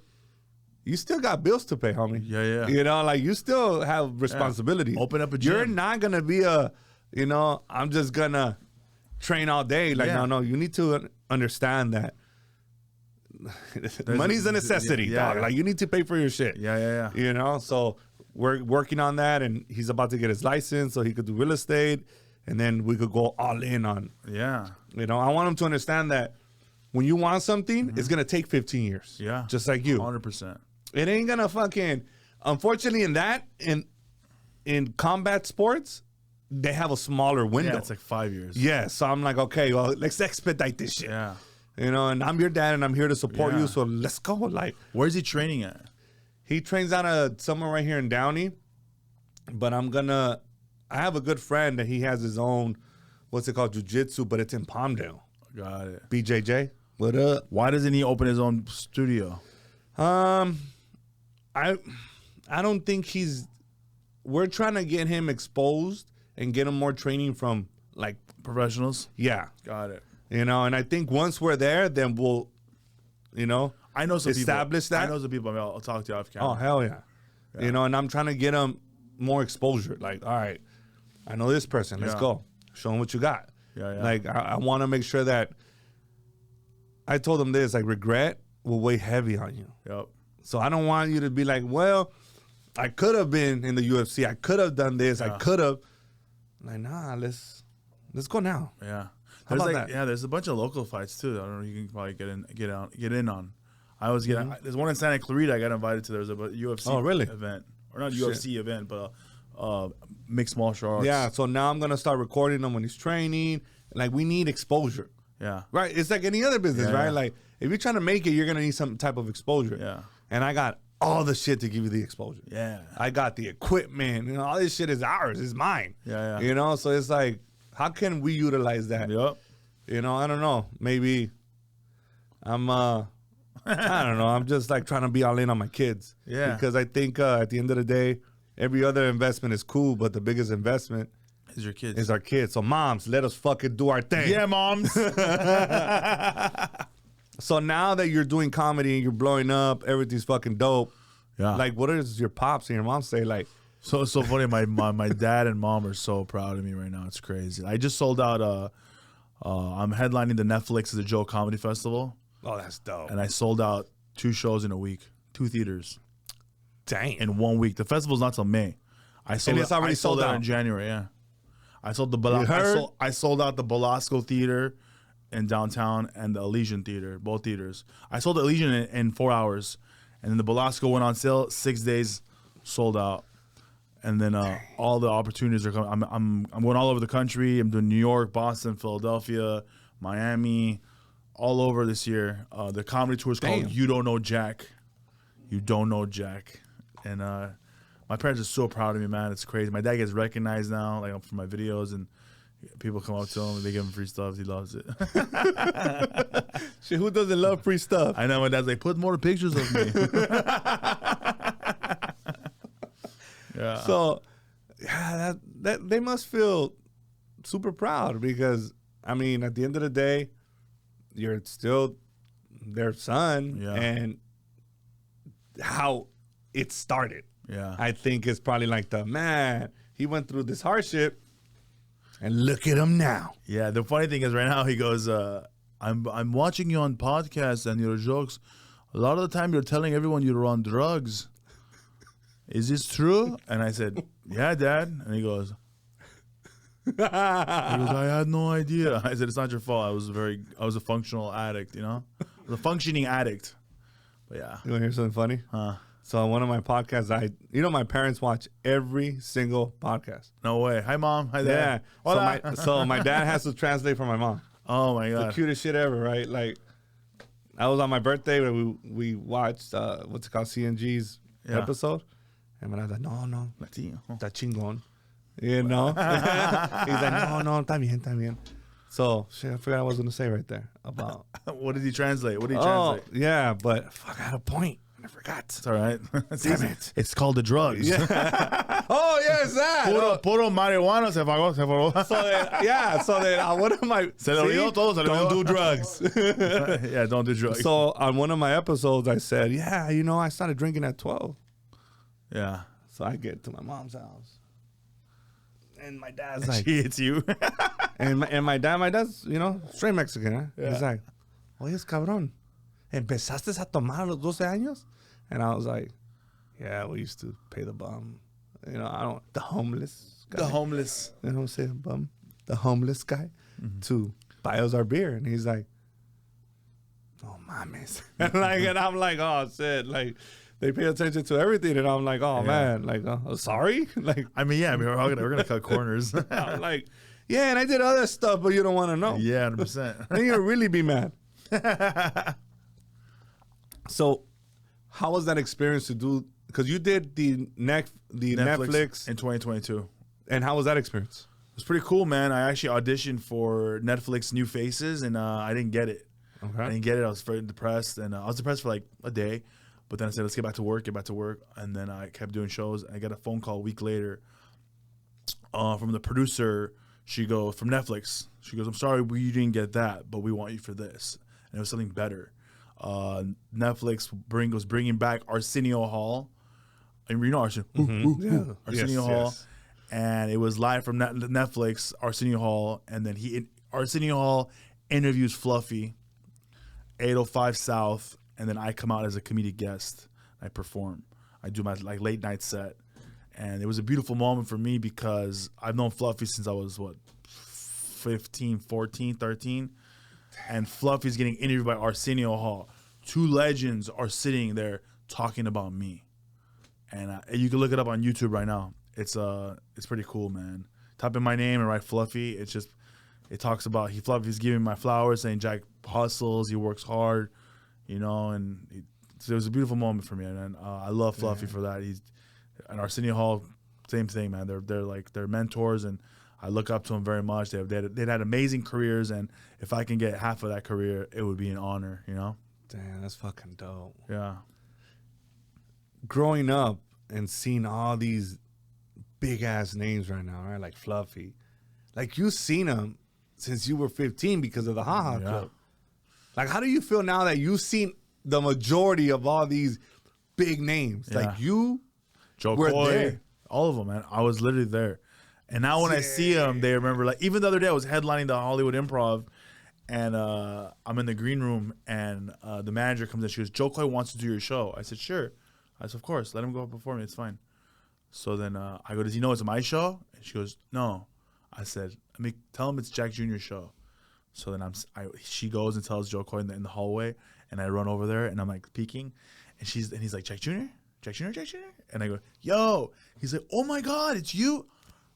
you still got bills to pay, homie. Yeah. You know, like you still have responsibilities. Open up a gym. You're not gonna be I'm just gonna train all day. Like no, you need to understand that money's a necessity, dog. Like you need to pay for your shit. Yeah. You know, so we're working on that, and he's about to get his license so he could do real estate, and then we could go all in on. Yeah. You know, I want him to understand that when you want something, it's gonna take 15 years. Yeah. Just like you. 100%. It ain't gonna fucking. Unfortunately, in combat sports, they have a smaller window. Yeah, it's like 5 years. Yeah, so I'm like, okay, well, let's expedite this shit. Yeah. You know, and I'm your dad, and I'm here to support you. So let's go. Like, where's he training at? He trains out of somewhere right here in Downey. But I have a good friend that he has his own, what's it called, jiu-jitsu, but it's in Palmdale. Got it. BJJ, what up? Why doesn't he open his own studio? I don't think we're trying to get him exposed and get him more training from like Professionals? Yeah. Got it. You know, and I think once we're there, then we'll, I know some establish people. that. I know some people. I'll talk to you off camera. Oh, hell yeah. You know, and I'm trying to get them more exposure. Like, all right, I know this person. Let's go. Show them what you got. Yeah. Like, I want to make sure that I told them this, like, regret will weigh heavy on you. Yep. So I don't want you to be like, well, I could have been in the UFC. I could have done this. I could have. Like, nah, let's go now. Yeah. How about that? Yeah, there's a bunch of local fights too. I don't know. You can probably get in on. I always get. There's one in Santa Clarita. I got invited to. There's a UFC event, or not UFC event, but mixed martial arts. Yeah. So now I'm gonna start recording him when he's training. Like, we need exposure. Yeah. Right. It's like any other business, right? Yeah. Like, if you're trying to make it, you're gonna need some type of exposure. Yeah. And I got all the shit to give you the exposure. Yeah. I got the equipment. You know, all this shit is ours. It's mine. Yeah. You know, so it's like, how can we utilize that? Yep. You know, I don't know. Maybe I'm I don't know. I'm just like trying to be all in on my kids. Yeah. Because I think at the end of the day, every other investment is cool, but the biggest investment Is your kids? is our kids. So moms, let us fucking do our thing. Yeah, moms. So now that you're doing comedy, you're blowing up, everything's fucking dope. Yeah. Like, what does your pops and your mom say? Like, So funny. My dad and mom are so proud of me right now. It's crazy. I just sold out. I'm headlining the Netflix The Joe Comedy Festival. oh, that's dope. And I sold out 2 shows in a week, 2 theaters Dang. in 1 week. The festival's not till May. it's already sold out in January. Yeah, I sold You heard? I sold out the Belasco Theater in downtown and the Elysian Theater, both theaters. I sold the Elysian in 4 hours, and then the Belasco went on sale 6 days, sold out. And then all the opportunities are coming. I'm going all over the country. I'm doing New York, Boston, Philadelphia, Miami, all over this year. The comedy tour is called You Don't Know Jack. You Don't Know Jack. And my parents are so proud of me, man. It's crazy. My dad gets recognized now, like, for my videos, and people come up to him and they give him free stuff. He loves it. Shit, who doesn't love free stuff? I know. My dad's like, put more pictures of me. Yeah. So, yeah, that they must feel super proud because, I mean, at the end of the day, you're still their son, and how it started. Yeah. I think it's probably like man, he went through this hardship, and look at him now. Yeah, the funny thing is right now he goes, I'm watching you on podcasts and your jokes. A lot of the time you're telling everyone you're on drugs. Is this true? And I said, yeah, Dad. And he goes, I had no idea. I said, it's not your fault. I was a functional addict, I was a functioning addict. But yeah. You want to hear something funny? So on one of my podcasts, my parents watch every single podcast. No way. Hi, Mom. Hi, Dad. Yeah. So my dad has to translate for my mom. Oh, my God. The cutest shit ever, right? Like, I was on my birthday where we watched, what's it called, CNG's episode. And my dad's like, no, está chingón. You know? He's like, no, está bien. So, shit, I forgot what I was going to say right there about. What did he translate? Yeah, but fuck, I had a point. I forgot. It's all right. Damn it. It's called the drugs. Oh, yes, that. Puro marihuana se pagó. So then on one of my... Se le olvidó todo, se le don't olvidó. do drugs. Yeah, don't do drugs. So on one of my episodes, I said, yeah, I started drinking at 12. yeah. So I get to my mom's house. And my dad's like... She hits you. and my dad's, straight Mexican. Huh? Yeah. He's like, oye, cabrón, ¿empezaste a tomar a los 12 años? And I was like, yeah, we used to pay the bum. The homeless guy. The homeless. You know what I'm saying? Bum. The homeless guy to buy us our beer. And he's like, oh, mames. and I'm like, oh, shit. Like, they pay attention to everything. And I'm like, oh, man. Like, sorry? Like, I mean, yeah, we're going to cut corners. I'm like, yeah, and I did other stuff, but you don't want to know. Yeah, 100%. Then you'll really be mad. So, how was that experience to do? Because you did the Netflix, in 2022. and how was that experience? It was pretty cool, man. I actually auditioned for Netflix New Faces, and I didn't get it. Okay. I didn't get it. I was very depressed, and I was depressed for like a day. But then I said, let's get back to work, And then I kept doing shows. I got a phone call a week later from the producer. She goes, from Netflix. She goes, I'm sorry you didn't get that, but we want you for this. And it was something better. Netflix was bringing back Arsenio Hall. And you know Arsenio? Yeah. Arsenio Hall. Yes. And it was live from Netflix, Arsenio Hall. And then Arsenio Hall interviews Fluffy, 805 South. And then I come out as a comedic guest. I perform. I do my late night set. And it was a beautiful moment for me because I've known Fluffy since I was, 15, 14, 13. And Fluffy's getting interviewed by Arsenio Hall. Two legends are sitting there talking about me. And you can look it up on YouTube right now. It's pretty cool, man. Type in my name and write Fluffy. It talks about Fluffy's giving my flowers, saying Jack hustles, he works hard, and it was a beautiful moment for me. And I love Fluffy for that. And Arsenio Hall, same thing, man. They're mentors, and I look up to them very much. They'd had amazing careers, and if I can get half of that career, it would be an honor, Damn, that's fucking dope. Yeah. Growing up and seeing all these big ass names right now, right? Like Fluffy, like you've seen them since you were 15 because of the HaHa Club. Like, how do you feel now that you've seen the majority of all these big names? Yeah. Like you. Joe We're Coy, there. all of them, man. I was literally there. And now when I see them, they remember, like, even the other day I was headlining the Hollywood Improv, and I'm in the green room, and the manager comes in. She goes, Joe Coy wants to do your show. I said, sure. I said, of course. Let him go up before me. It's fine. So then I go, does he know it's my show? And she goes, no. I said, tell him it's Jack Jr.'s show. So then she goes and tells Joe Coy in the hallway, and I run over there, and I'm like peeking, and he's like, Jack Jr.? Jack Jr.? Jack Jr.? And I go, yo. He's like, oh my God, it's you?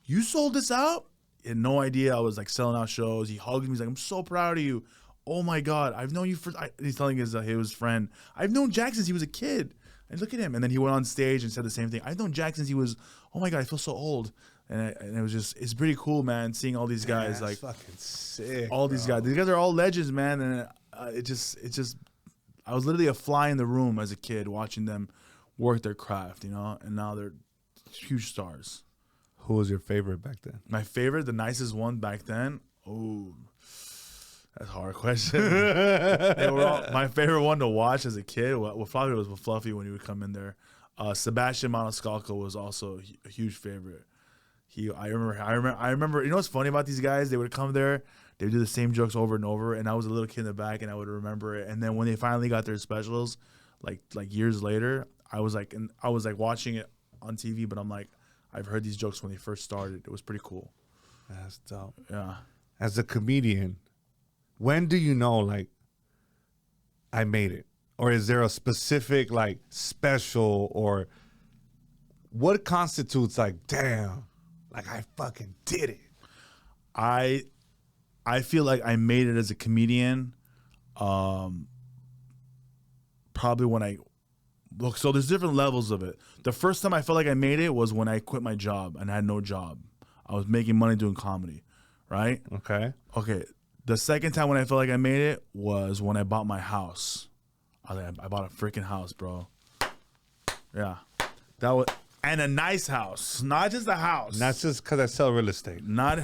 You sold this out? He had no idea I was like selling out shows. He hugged me. He's like, I'm so proud of you. Oh my God, I've known you he's telling his friend, I've known Jack since he was a kid. And look at him. And then he went on stage and said the same thing. I've known Jack since he was, oh my God, I feel so old. And it was it's pretty cool, man, seeing all these guys. That's like fucking sick. All these guys. These guys are all legends, man. And it just, I was literally a fly in the room as a kid watching them work their craft, and now they're huge stars. Who was your favorite back then? My favorite, the nicest one back then? Oh, that's a hard question. My favorite one to watch as a kid, probably was with Fluffy when he would come in there. Sebastian Maniscalco was also a huge favorite. I remember. You know what's funny about these guys? They would come there, they would do the same jokes over and over, and I was a little kid in the back, and I would remember it. And then when they finally got their specials, like years later, I was like watching it on TV, but I'm like, I've heard these jokes when they first started. It was pretty cool. That's dope. Yeah. As a comedian, when do you know, like, I made it? Or is there a specific, like, special, or what constitutes, like, damn, like, I fucking did it? I feel like I made it as a comedian probably when so there's different levels of it. The first time I felt like I made it was when I quit my job and I had no job. I was making money doing comedy, right? Okay. The second time when I felt like I made it was when I bought my house. I bought a freaking house, bro. Yeah. That was, and a nice house, not just a house. That's just because I sell real estate. Not,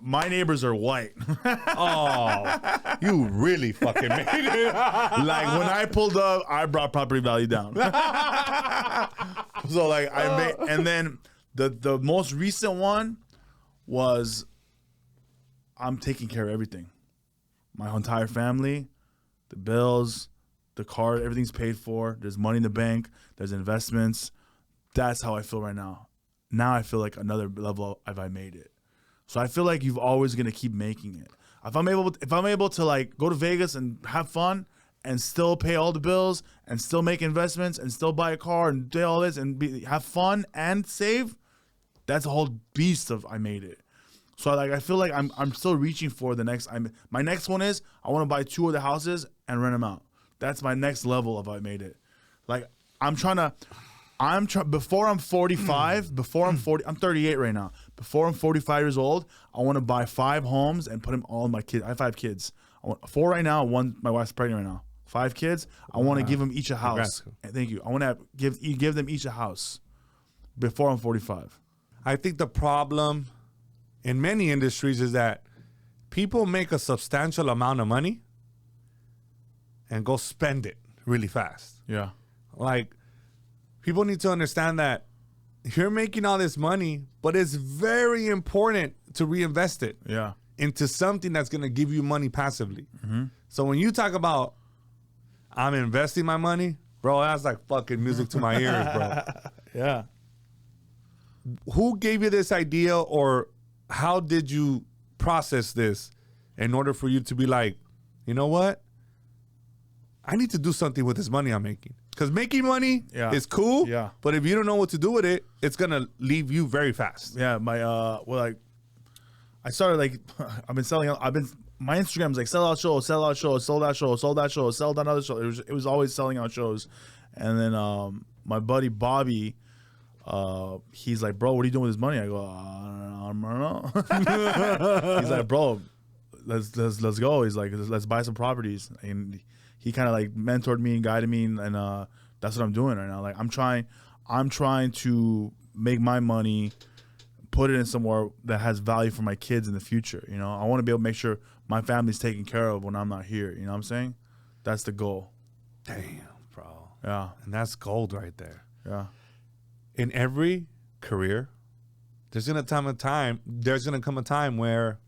my neighbors are white. Oh, you really fucking made it. Like when I pulled up, I brought property value down. So like I made, and then the most recent one was I'm taking care of everything. My entire family, the bills, the car, everything's paid for. There's money in the bank. There's investments. That's how I feel right now. Now I feel like another level if I made it. So I feel like you've always gonna keep making it. If I'm able to like go to Vegas and have fun and still pay all the bills and still make investments and still buy a car and do all this and have fun and save, that's a whole beast of I made it. So like I feel like I'm still reaching for the next. My next one is I want to buy 2 other houses and rent them out. That's my next level of I made it. Like before I'm 45, I'm 38 right now. Before I'm 45 years old, I want to buy 5 homes and put them all in my kids. I have 5 kids. I want 4 right now. 1, my wife's pregnant right now. 5 kids. I want to give them each a house. Thank you. I want to give them each a house before I'm 45. I think the problem in many industries is that people make a substantial amount of money and go spend it really fast. Yeah. Like, people need to understand that you're making all this money, but it's very important to reinvest it into something that's going to give you money passively. Mm-hmm. So when you talk about, I'm investing my money, bro, that's like fucking music to my ears, bro. Yeah. Who gave you this idea, or how did you process this in order for you to be like, you know what? I need to do something with this money I'm making. Because making money is cool, but if you don't know what to do with it, it's going to leave you very fast. Yeah, I started like, my Instagram's like sell out shows, sold that show, sold another show. It was always selling out shows. And then my buddy Bobby, he's like, bro, what are you doing with this money? I go, I don't know. He's like, bro, let's go. He's like, let's buy some properties. And he kind of like mentored me and guided me, and that's what I'm doing right now. Like I'm trying to make my money, put it in somewhere that has value for my kids in the future. You know, I want to be able to make sure my family's taken care of when I'm not here. You know what I'm saying? That's the goal. Damn, bro. Yeah. And that's gold right there. Yeah. In every career, there's gonna come a time where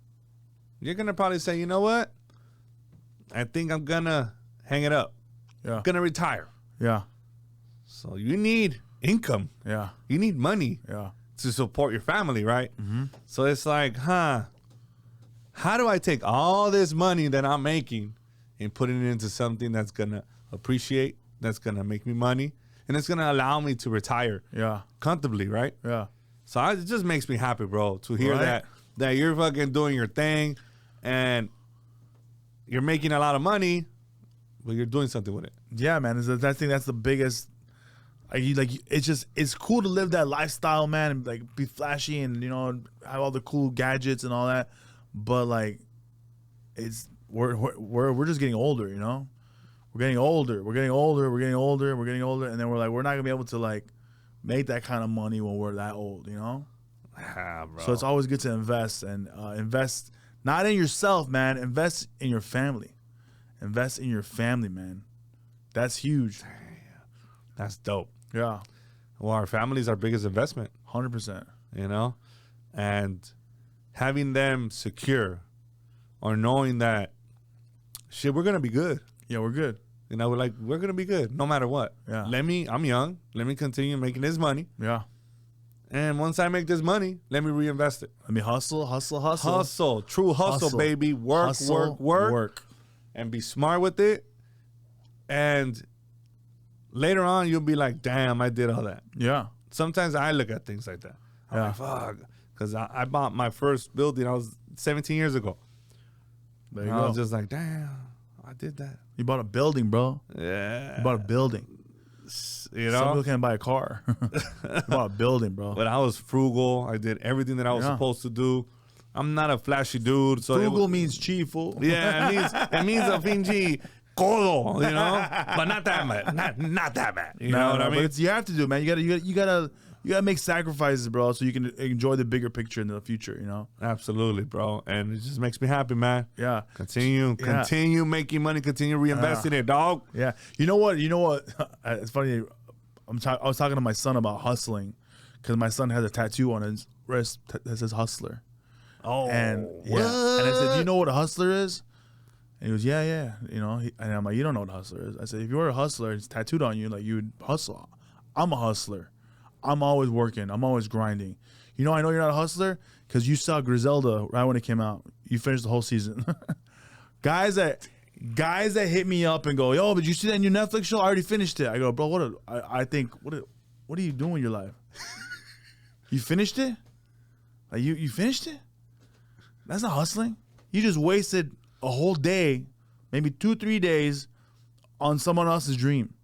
you're gonna probably say, you know what? I think I'm gonna hang it up. Yeah. I'm gonna retire. Yeah. So you need income. Yeah. You need money. Yeah. To support your family, right? Mm-hmm. So it's like, how do I take all this money that I'm making and putting it into something that's gonna appreciate, that's gonna make me money, and it's gonna allow me to retire comfortably, right? Yeah. So it just makes me happy, bro, to hear that you're fucking doing your thing and you're making a lot of money, but you're doing something with it. Yeah, man. I think that's the biggest. It's cool to live that lifestyle, man, and like be flashy and have all the cool gadgets and all that. But like, we're just getting older, you know. We're getting older, and then we're not gonna be able to like make that kind of money when we're that old, you know. Bro. So it's always good to invest and invest not in yourself, man. Invest in your family. Invest in your family, man. That's huge. That's dope. Yeah. Well, our family is our biggest investment. 100%. You know, and having them secure, or knowing that, shit, we're gonna be good. Yeah, we're good. You know, we're gonna be good no matter what. Yeah. I'm young. Let me continue making this money. Yeah. And once I make this money, let me reinvest it. Let me hustle. True hustle, baby. Work. And be smart with it. And later on, you'll be like, damn, I did all that. Yeah. Sometimes I look at things like that. I'm like, fuck. Because I bought my first building, I was 17 years ago. There you go. go. I was just like, damn, I did that. You bought a building, bro. Yeah. You bought a building. You know? Some people can't buy a car. You bought a building, bro. But I was frugal. I did everything that I was supposed to do. I'm not a flashy dude. So frugal means cheap, fool. Yeah, it means a fingy codo, you know, but not that bad. Not that bad. You know what I mean? But you have to do, man. You gotta make sacrifices, bro, so you can enjoy the bigger picture in the future. You know. Absolutely, bro, and it just makes me happy, man. Yeah. Continue making money. Continue reinvesting it, dog. Yeah. You know what? It's funny. I was talking to my son about hustling because my son has a tattoo on his wrist that says hustler. Oh, and yeah. And I said, "Do you know what a hustler is?" And he goes, "Yeah." You know, and I'm like, "You don't know what a hustler is." I said, "If you were a hustler, it's tattooed on you, like you would hustle. I'm a hustler. I'm always working. I'm always grinding. You know, I know you're not a hustler because you saw Griselda right when it came out. You finished the whole season. Guys that hit me up and go, "Yo, did you see that new Netflix show? I already finished it." I go, "Bro, I think what are you doing in your life? You finished it? Like you finished it? That's not hustling. You just wasted a whole day, maybe 2-3 days, on someone else's dream."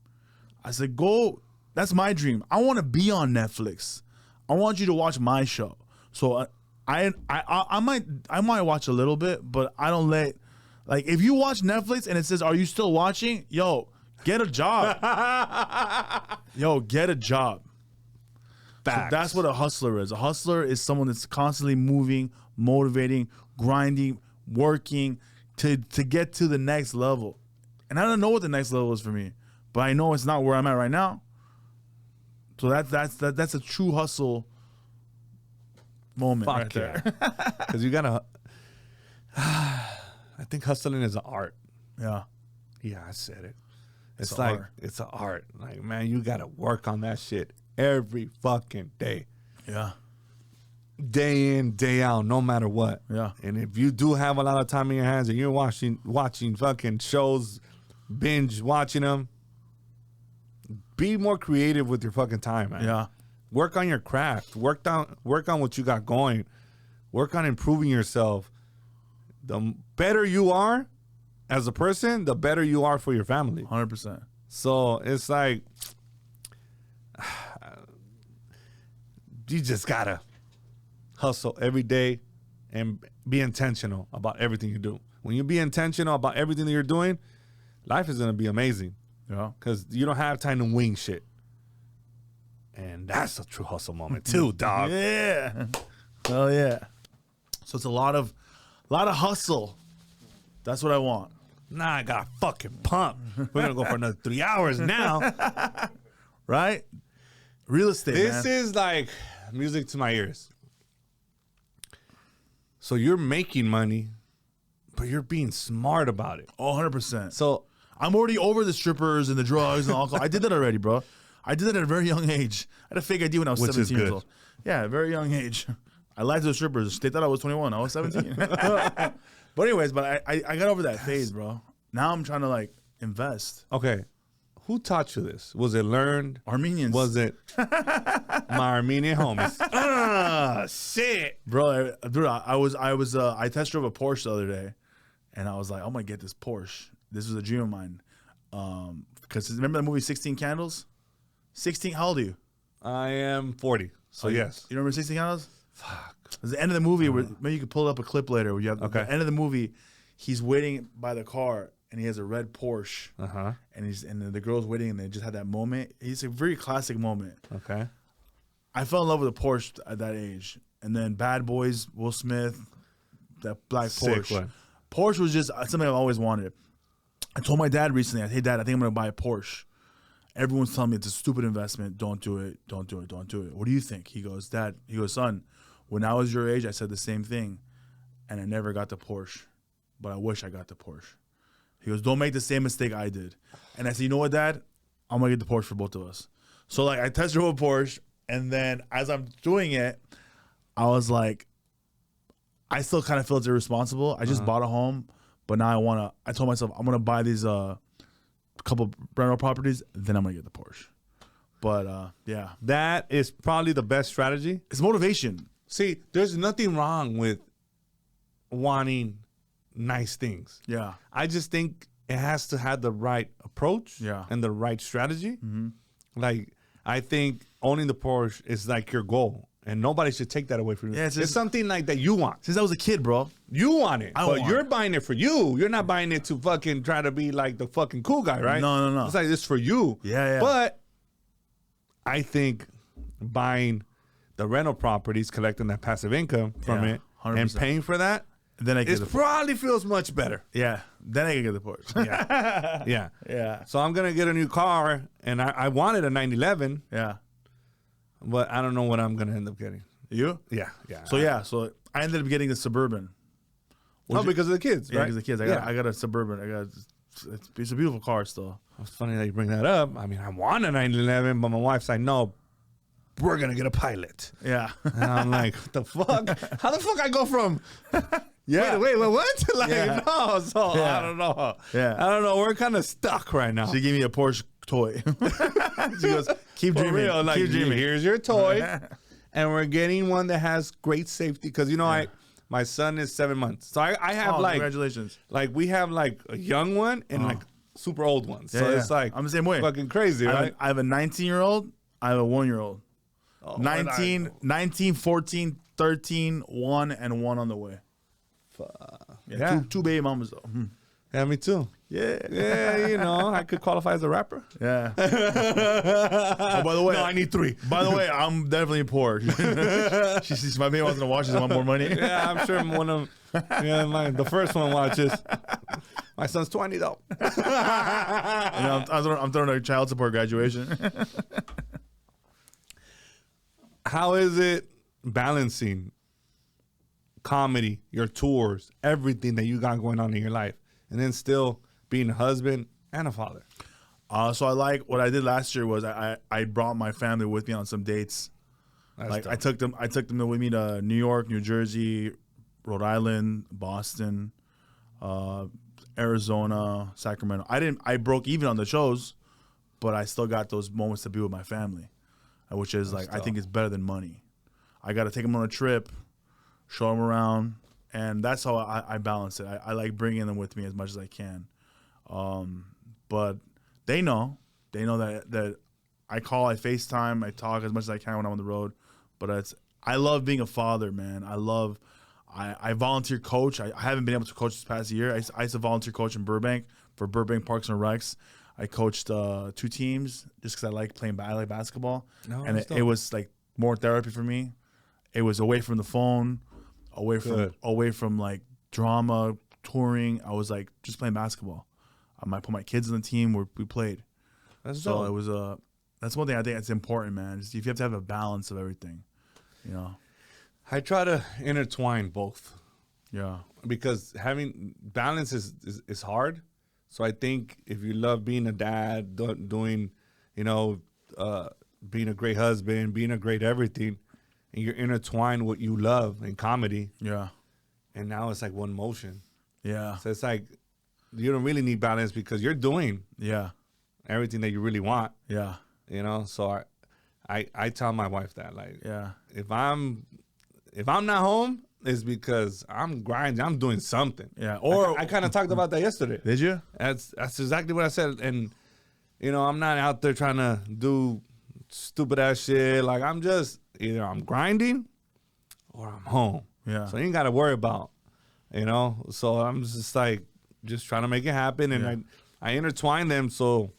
I said, "Go. That's my dream. I want to be on Netflix. I want you to watch my show." So I might watch a little bit, but I don't let, like, if you watch Netflix and it says, "Are you still watching?" Yo, get a job. Get a job. So that's what a hustler is. A hustler is someone that's constantly moving, motivating, grinding, working to get to the next level. And I don't know what the next level is for me, but I know it's not where I'm at right now. So that's a true hustle moment right there. Because you gotta. I think hustling is an art. Yeah. Yeah, I said it. It's It's an like art. it's an art. Like, man, you gotta work on that shit every fucking day. Yeah. Day in, day out, no matter what. Yeah. And if you do have a lot of time in your hands and you're watching fucking shows, binge watching them, be more creative with your fucking time, man. Yeah. Work on your craft. Work on what you got going. Work on improving yourself. The better you are as a person, the better you are for your family. 100%. So it's like you just gotta hustle every day and be intentional about everything you do. When you be intentional about everything that you're doing, life is gonna be amazing. Yeah. Because you don't have time to wing shit. And that's a true hustle moment too, dog. Yeah. Hell yeah. So it's a lot of hustle. That's what I want. Nah, I got fucking pumped. We're gonna go for another 3 hours now. Right? Real estate, This man. is like music to my ears. So you're making money, but you're being smart about it. Oh, 100%. So I'm already over the strippers and the drugs and alcohol. I did that already, bro. I did that at a very young age. I had a fake ID when I was Which is 17 years good. old. Yeah, a very young age. I lied to the strippers. They thought I was 21. I was 17. But anyways, I got over that phase, bro. Now I'm trying to, like, invest. okay, who taught you this? Was it learned? Armenians. Was it my Armenian homies? Shit. Bro, dude, I test drove a Porsche the other day, and I was like, I'm gonna get this Porsche. This was a dream of mine. Because remember the movie 16 Candles? 16, how old are you? I am 40. So yes. You remember 16 Candles? Fuck. It's the end of the movie where maybe you could pull up a clip later where you have Okay. the end of the movie, he's waiting by the car and he has a red Porsche. Uh-huh. And the girl's waiting and they just had that moment. It's a very classic moment. Okay. I fell in love with a Porsche at that age. And then Bad Boys, Will Smith, that black Sick Porsche. one. Porsche was just something I've always wanted. I told my dad recently, "Hey, Dad, I think I'm going to buy a Porsche." Everyone's telling me it's a stupid investment. Don't do it. Don't do it. Don't do it. What do you think? He goes, "Dad," he goes, "Son, when I was your age, I said the same thing, and I never got the Porsche, but I wish I got the Porsche." He goes, "Don't make the same mistake I did." And I said, "You know what, Dad? I'm going to get the Porsche for both of us." So, like, I test drove a Porsche, and then as I'm doing it, I was like, I still kind of feel it's irresponsible. I just bought a home, but now I told myself, I'm going to buy these couple rental properties, then I'm going to get the Porsche. But, yeah. That is probably the best strategy. It's motivation. See, there's nothing wrong with wanting nice things. Yeah. I just think it has to have the right approach and the right strategy. Like, I think owning the Porsche is like your goal. And nobody should take that away from you. Yeah, it's something like that you want. Since I was a kid, bro. You want it. I But want you're it. buying it for you. You're not buying it to fucking try to be like the fucking cool guy, right? No. It's like it's for you. Yeah. But I think buying the rental properties, collecting that passive income from Yeah, it, and 100%. paying for that, Then I get it probably feels much better. Yeah. Then I can get the Porsche. Yeah. Yeah. So I'm going to get a new car, and I wanted a 911, Yeah. but I don't know what I'm going to end up getting. You? Yeah. So I ended up getting a Suburban. Oh, because of the kids, Yeah, right? because the kids. I got a Suburban. It's a beautiful car still. It's funny that you bring that up. I mean, I want a 911, but my wife's like, no, we're going to get a Pilot. Yeah. And I'm like, what the fuck? How the fuck I go from... Yeah. Wait, what? Like, Yeah. no, so Yeah. I don't know. Yeah. I don't know. We're kind of stuck right now. She gave me a Porsche toy. She goes, keep For dreaming. real, like, keep dreaming. here's your toy. And we're getting one that has great safety. Because, you know, my son is 7 months. So I have like... Congratulations. Like, we have like a young one and like super old ones. So Yeah, it's like... I'm the same way. Fucking crazy, right? I have a 19-year-old. I have a 1-year-old. Oh, 19, 14, 13, 1, and 1 on the way. Yeah. Two baby mamas, though. Yeah, me too. Yeah. Yeah, you know, I could qualify as a rapper. Yeah. Oh, by the way, No, I need 3. By the way, I'm definitely poor. She's my baby wants to watch this. I want more money. Yeah, I'm sure one of the first one watches. My son's 20 though. You know, I'm throwing a child support graduation. How is it balancing comedy, your tours, everything that you got going on in your life, and then still being a husband and a father? So I like what I did last year was I brought my family with me on some dates. That's Like dope. I took them with me to New York, New Jersey, Rhode Island, Boston, Arizona, Sacramento. I broke even on the shows, but I still got those moments to be with my family, which is like I think it's better than money. I got to take them on a trip, show them around, and that's how I balance it. I like bringing them with me as much as I can, but they know that I call, I FaceTime, I talk as much as I can when I'm on the road. But I love being a father, man. I volunteer coach. I haven't been able to coach this past year. I used to volunteer coach in Burbank for Burbank Parks and Recs. I coached 2 teams just because I like playing. I like basketball, and it was like more therapy for me. It was away from the phone, away from like drama, touring. I was like just playing basketball. I might put my kids on the team where we played. That's So dope. it was that's one thing I think that's important, man. Just, you have to have a balance of everything, you know. I try to intertwine both Yeah. because having balance is hard. So I think if you love being a dad, doing, being a great husband, being a great everything, and you're intertwined what you love in comedy, Yeah. and now it's like one motion. Yeah. So it's like you don't really need balance because you're doing Yeah. everything that you really want, Yeah. So I tell my wife that, like, Yeah. if I'm not home, it's because I'm grinding. I'm doing something. Yeah. Or I kind of talked about that yesterday. did you? That's exactly what I said. And I'm not out there trying to do stupid ass shit. Like, I'm just either I'm grinding or I'm home. Yeah. So you ain't got to worry about, So I'm just like trying to make it happen, and Yeah. I intertwine them so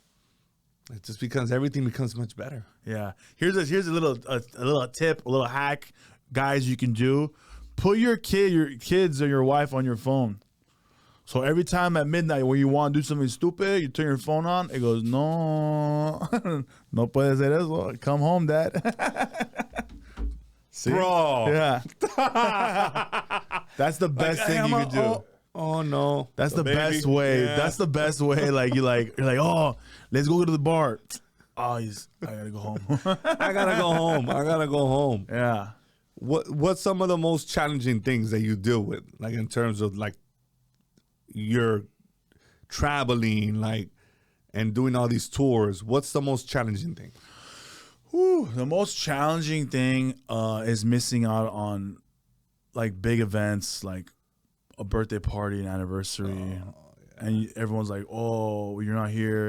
it just becomes everything becomes much better. Yeah. Here's a little tip, a little hack, guys, you can do. Put your kids or your wife on your phone. So every time at midnight when you want to do something stupid, you turn your phone on. It goes, no, no puede hacer eso. Come home, Dad. See? Bro. Yeah. That's the best thing you can do. Oh no. That's the baby. best way. Yeah. That's the best way. Like you're like, oh, let's go to the bar. Oh, I gotta go home. I gotta go home. Yeah. What's some of the most challenging things that you deal with, like in terms of like your traveling, like, and doing all these tours? What's the most challenging thing? Whew, the most challenging thing is missing out on like big events, like a birthday party, an anniversary. and everyone's like, "Oh, you're not here,"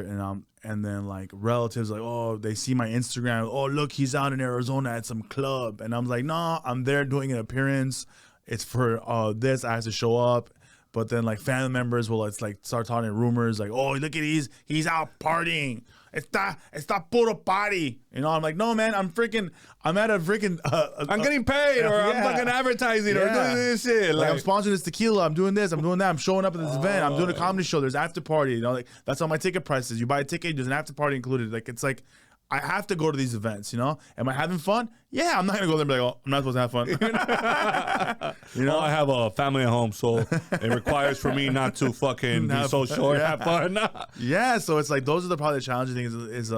and then like relatives like, "Oh, they see my Instagram. Oh, look, he's out in Arizona at some club," and I'm like, "No, I'm there doing an appearance. It's for this. I have to show up." But then like family members will start talking rumors like, "Oh, look at he's out partying. Está puro party." You know, I'm like, "No, man, I'm at a freaking I'm getting paid, or I'm fucking advertising, or doing this shit. Like I'm sponsoring this tequila. I'm doing this. I'm doing that. I'm showing up at this event. I'm doing a comedy show. There's after party. You know, like that's all my ticket prices. You buy a ticket, there's an after party included. Like it's like I have to go to these events. You know, am I having fun? Yeah, I'm not gonna go there and be like, "Oh, I'm not supposed to have fun." You know, I have a family at home, so it requires for me not to fucking be social or have fun. Yeah, so it's like those are probably the challenging things is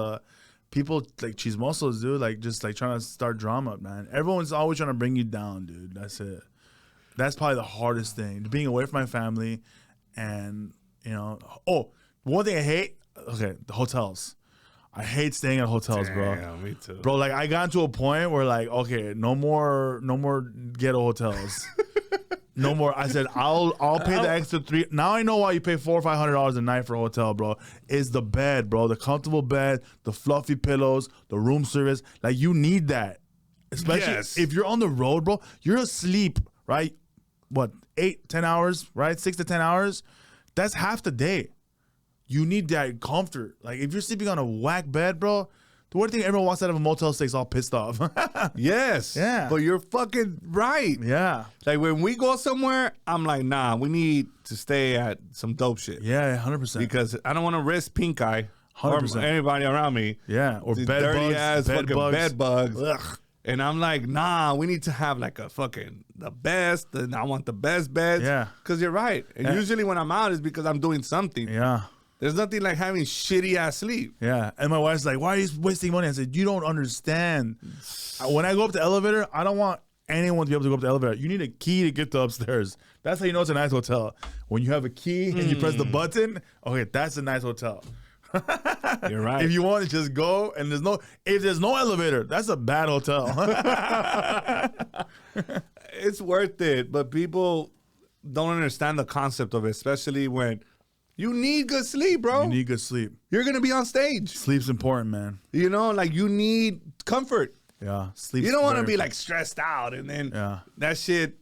people like chismosos, dude, like just like trying to start drama, man. Everyone's always trying to bring you down, dude. That's it. That's probably the hardest thing, being away from my family, and you know. Oh, one thing I hate. Okay, the hotels. I hate staying at hotels, bro. Yeah, me too. Bro, like I got to a point where like, okay, no more ghetto hotels. No more. I said I'll pay the extra $3. Now I know why you pay $400 or $500 a night for a hotel, bro. Is the bed, bro, the comfortable bed, the fluffy pillows, the room service. Like you need that, especially if you're on the road, bro. You're asleep, right? What, 8-10 hours, right? 6 to 10 hours. That's half the day. You need that comfort. Like if you're sleeping on a whack bed, bro, the one thing everyone walks out of a Motel 6 all pissed off. Yes. Yeah. But you're fucking right. Yeah. Like when we go somewhere, I'm like, nah, we need to stay at some dope shit. Yeah, 100%. Because I don't want to risk pink eye 100%. or anybody around me. Yeah, or These bed dirty bugs, ass bed fucking bugs. bed bugs. Ugh. And I'm like, nah, we need to have like a fucking the best. And I want the best beds. Yeah. Because you're right. And usually when I'm out is because I'm doing something. Yeah. There's nothing like having shitty ass sleep. Yeah. And my wife's like, "Why are you wasting money?" I said, "You don't understand. When I go up the elevator, I don't want anyone to be able to go up the elevator. You need a key to get to upstairs. That's how you know it's a nice hotel. When you have a key and you press the button, okay, that's a nice hotel." You're right. If you want to just go and if there's no elevator, that's a bad hotel. It's worth it, but people don't understand the concept of it, especially when you need good sleep, bro. You need good sleep. You're going to be on stage. Sleep's important, man. You know, like you need comfort. Yeah. Sleep. You don't want to be like stressed out and then that shit,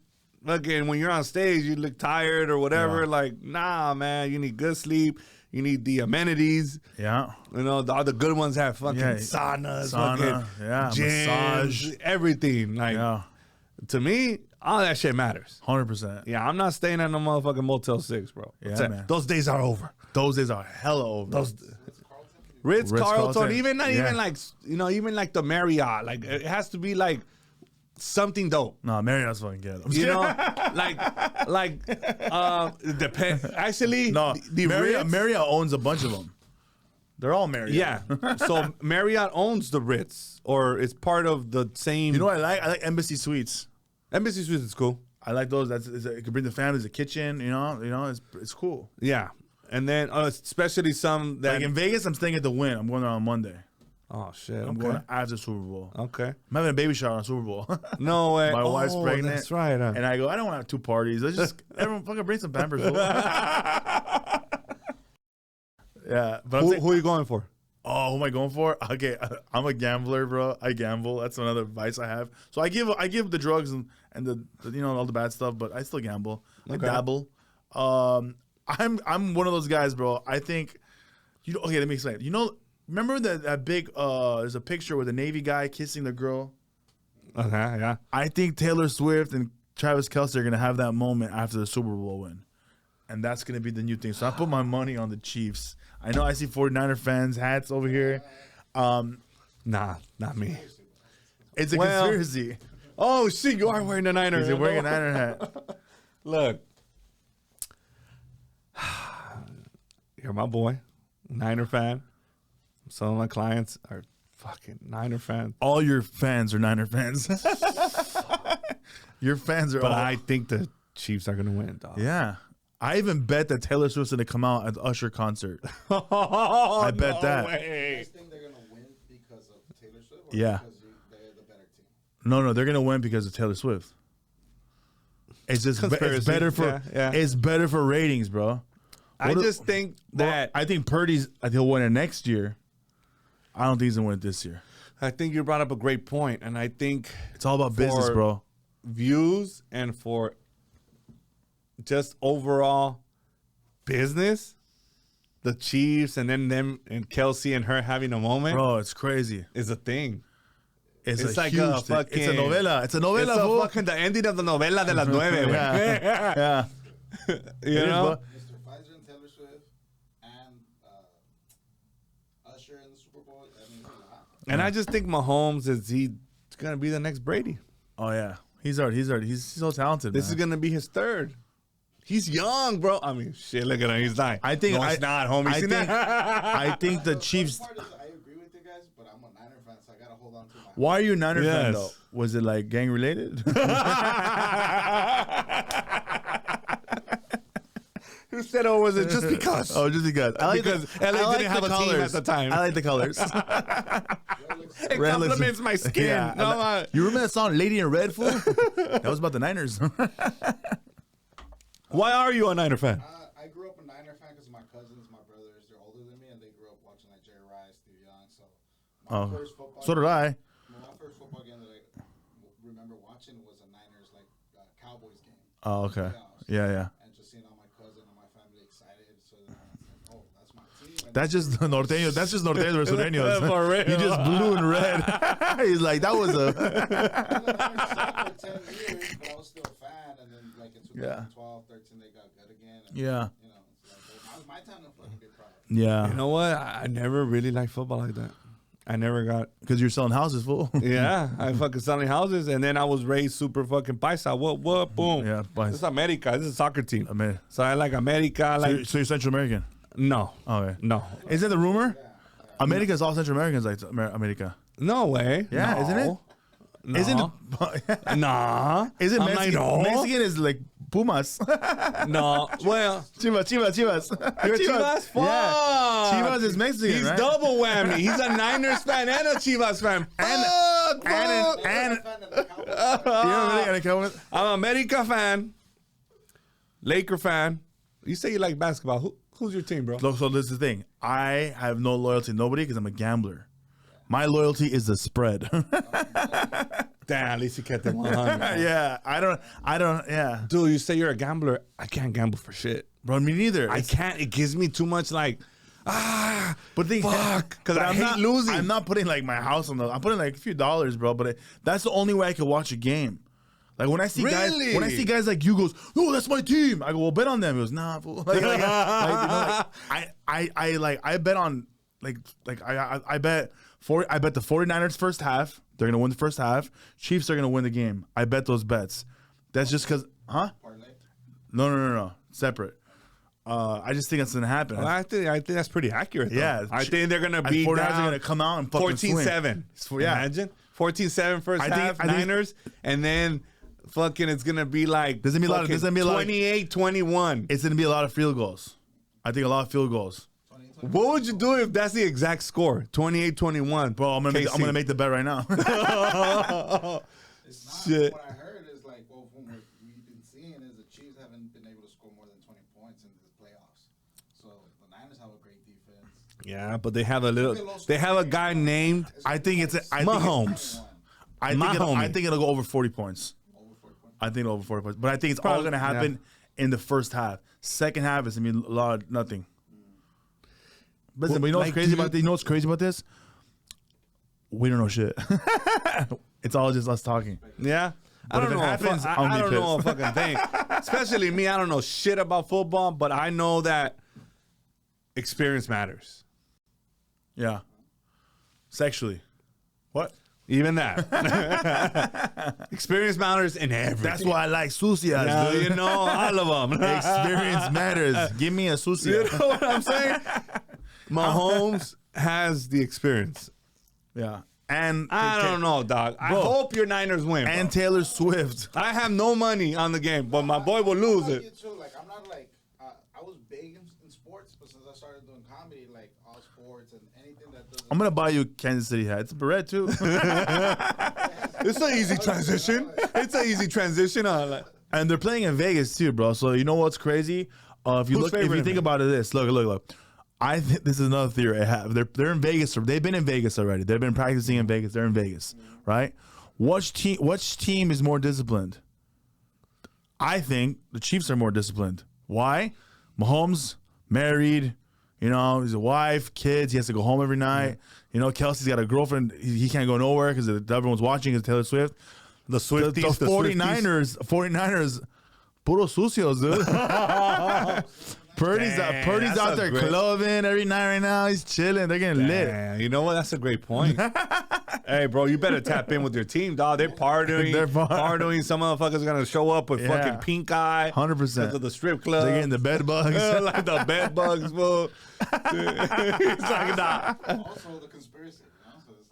again, when you're on stage, you look tired or whatever. Yeah. Like, nah, man, you need good sleep. You need the amenities. Yeah. You know, all the good ones have fucking saunas, fucking gyms, massage, everything. Like, to me, all that shit matters. 100%. Yeah, I'm not staying at no motherfucking Motel 6, bro. Yeah, man. Those days are over. Those days are hella over. Those Ritz-Carlton, even like, you know, even like the Marriott. Like, it has to be like something dope. No, Marriott's fucking ghetto. You know, depend. Actually, No, the Ritz, Marriott owns a bunch of them. They're all Marriott. yeah. So Marriott owns the Ritz, or it's part of the same. You know what I like? I like Embassy Suites. Embassy Suites is cool. I like those. It could bring the family. There's a kitchen. You know, it's cool. Yeah, and then especially some that Like in Vegas, I'm staying at the Wynn. I'm going there on Monday. Oh shit! I'm going after Super Bowl. Okay. I'm having a baby shower on Super Bowl. No way. My wife's pregnant. That's right. And I go, I don't want to have two parties. Let's just everyone fucking bring some Pampers. Yeah, but Who are you going for? Oh, who am I going for? Okay, I'm a gambler, bro. I gamble. That's another vice I have. So I give the drugs and the you know all the bad stuff, but I still gamble. I dabble. I'm one of those guys, bro. I think okay, let me explain. You know, remember that big there's a picture with a Navy guy kissing the girl? Okay, yeah. I think Taylor Swift and Travis Kelce are gonna have that moment after the Super Bowl win. And that's gonna be the new thing. So I put my money on the Chiefs. I know I see 49er fans hats over here. Nah, not me. It's a conspiracy. Oh shit, you are wearing a Niner. He's wearing a Niner hat. Look, you're my boy, Niner fan. Some of my clients are fucking Niner fans. All your fans are Niner fans. Your fans are But all... I think the Chiefs are gonna win, dog. Yeah. I even bet that Taylor Swift's gonna come out at the Usher concert. I bet that. Way. I think they're gonna win because of Taylor Swift, or Yeah. because they're the better team. No, they're gonna win because of Taylor Swift. It's just it's Conspiracy. better for Yeah. it's better for ratings, bro. I just think that I think Purdy's. He'll win it next year. I don't think he's gonna win it this year. I think you brought up a great point, and I think It's all about business, bro. views and for just overall business, the Chiefs and then them and Kelsey and her having a moment Bro, it's crazy. is a thing. It's It's a like huge a thing. fucking- It's a novela. It's a novela, It's fool. fucking the ending of the novela de las nueve, güey. Yeah. You It is, know? bro. Mr. Pfizer and Taylor Swift and Usher in the Super Bowl. That means a lot. And I just think Mahomes he's gonna be the next Brady. Oh yeah, he's so talented. This man. is gonna be his third. He's young, bro. I mean, shit, look at him. He's not. I think no, it's not, homie. I See think, that? I think the The Chiefs. part is I agree with you guys, but I'm a Niner fan, so I gotta hold on to my. Why are you a Niner fan Yes. though? Was it like gang related? Who said, "Oh, was it just because?" Oh, just because. I like Because the, LA I like didn't have the a team colors. at the time. I like the colors. It Red looks- compliments my skin. Yeah, No, you remember that song "Lady in Red"? Fool? That was about the Niners. why are you a Niner fan? I grew up a Niner fan because my cousins, my brothers, they're older than me, and they grew up watching like Jerry Rice, Steve Young. So my first football. So did I. My first football game that I remember watching was a Niners Cowboys game. Oh, okay. Playoffs. Yeah. And just seeing all my cousin and my family excited. So then I was like, oh, that's my team. And That's just norteños. That's just norteños versus sureños. For real. You just blue and red. He's like, that was a. the Niners sucked for 10 years, but I was still a fan. And then like in 2012, 13, they got good again. And, Yeah. You know, it's like, well, now it's my time to fucking get proud. Yeah. You know what? I never really liked football like that. I never got. Because you're selling houses, fool. Yeah, I fucking selling houses, and then I was raised super fucking paisa. What? Boom. Yeah, paisa. This is America. This is a soccer team. Amer- So I like America. I So like you're Central American. no, Okay. no, Isn't the rumor? America's all Central Americans like America. no way. Yeah, No. isn't it? No. Isn't Nah. is it I'm Mexican? like, no. Mexican is like Pumas. No. Well, Chivas. you're Chivas? Fuck. Yeah. Chivas is Mexican, He's right? double whammy. He's a Niners fan and a Chivas fan. And Fuck. and Fan of the Cowboys. you're really gonna come with. I'm an America fan, Laker fan. You say you like basketball. Who's your team, bro? Look, so this is the thing. I have no loyalty to nobody because I'm a gambler. My loyalty is the spread. Damn, at least you kept it 100. Yeah, I don't. Yeah, Dude, you say you're a gambler. I can't gamble for shit. bro, me neither. I can't. It gives me too much like, But the fuck, 'cause but I I'm hate not, losing. I'm not putting like my house on the. I'm putting like a few dollars, bro. But that's the only way I can watch a game. Like when I see Really? guys like you goes, oh, that's my team. I go, well, bet on them. He goes, nah, fool. Like, I bet on I bet the 49ers first half. They're gonna win the first half. Chiefs are gonna win the game. I bet those bets. That's just because, huh? Parlay. No. Separate. I just think that's gonna happen. Well, I think that's pretty accurate. Though. Yeah, I think they're gonna be 49ers down are gonna come out and fucking 14-7. swing. Yeah. Imagine 14-7 first I think- half I think- Niners, and then fucking it's gonna be like There's gonna be a lot of- there's gonna be a lot of- 28-21. It's gonna be a lot of field goals. I think a lot of field goals. What would you do if that's the exact score? 28-21. Bro, I'm gonna make the bet right now. It's not. Shit. What I heard is like, well, from what we've been seeing is the Chiefs haven't been able to score more than 20 points in the playoffs. So the Niners have a great defense. Yeah, but they have a guy named I think it's Mahomes. I think it'll go over 40 points. Over 40 points. I think it'll over 40 points. But I think it's all Probably, gonna happen in the first half. Second half is gonna be a lot of nothing. Listen, but you know what's like, crazy do you- about this? You know what's crazy about this? We don't know shit. It's all just us talking. Yeah. But if it happens, I I'll be don't know a pissed. fucking thing. Especially me, I don't know shit about football, but I know that experience matters. Yeah. Sexually. What? Even that. Experience matters in everything. That's why I like sucias, Now, dude. you know all of them. Experience matters. Give me a sucia. You know what I'm saying? Mahomes has the experience. Yeah. And I don't know, dog. I Bro. hope your Niners win. Bro. And Taylor Swift. I have no money on the game, but my boy will lose Like it. you too, like I'm not like I was big in sports, but since I started doing comedy, like all sports and anything that doesn't. I'm gonna buy you a Kansas City hat. It's a beret too. It's an easy transition. It's an easy transition. And they're playing in Vegas too, bro. So you know what's crazy? If you think about it, look. I think this is another theory I have. They're in Vegas. They've been in Vegas already. They've been practicing in Vegas. They're in Vegas, right? Which team is more disciplined? I think the Chiefs are more disciplined. Why? Mahomes, married, he's a wife, kids. He has to go home every night. Kelsey's got a girlfriend. He can't go nowhere because everyone's watching. Is Taylor Swift. The 49ers, puro sucios, dude. Purdy's out there clubbing every night right now. He's chilling. They're getting lit. You know what? That's a great point. Hey, bro, you better tap in with your team, dog. They're partying. Some motherfuckers are going to show up with fucking pink eye. 100%. Because of the strip club. They're getting the bed bugs. Like the bed bugs, bro. It's like, nah. Also, the conspiracy.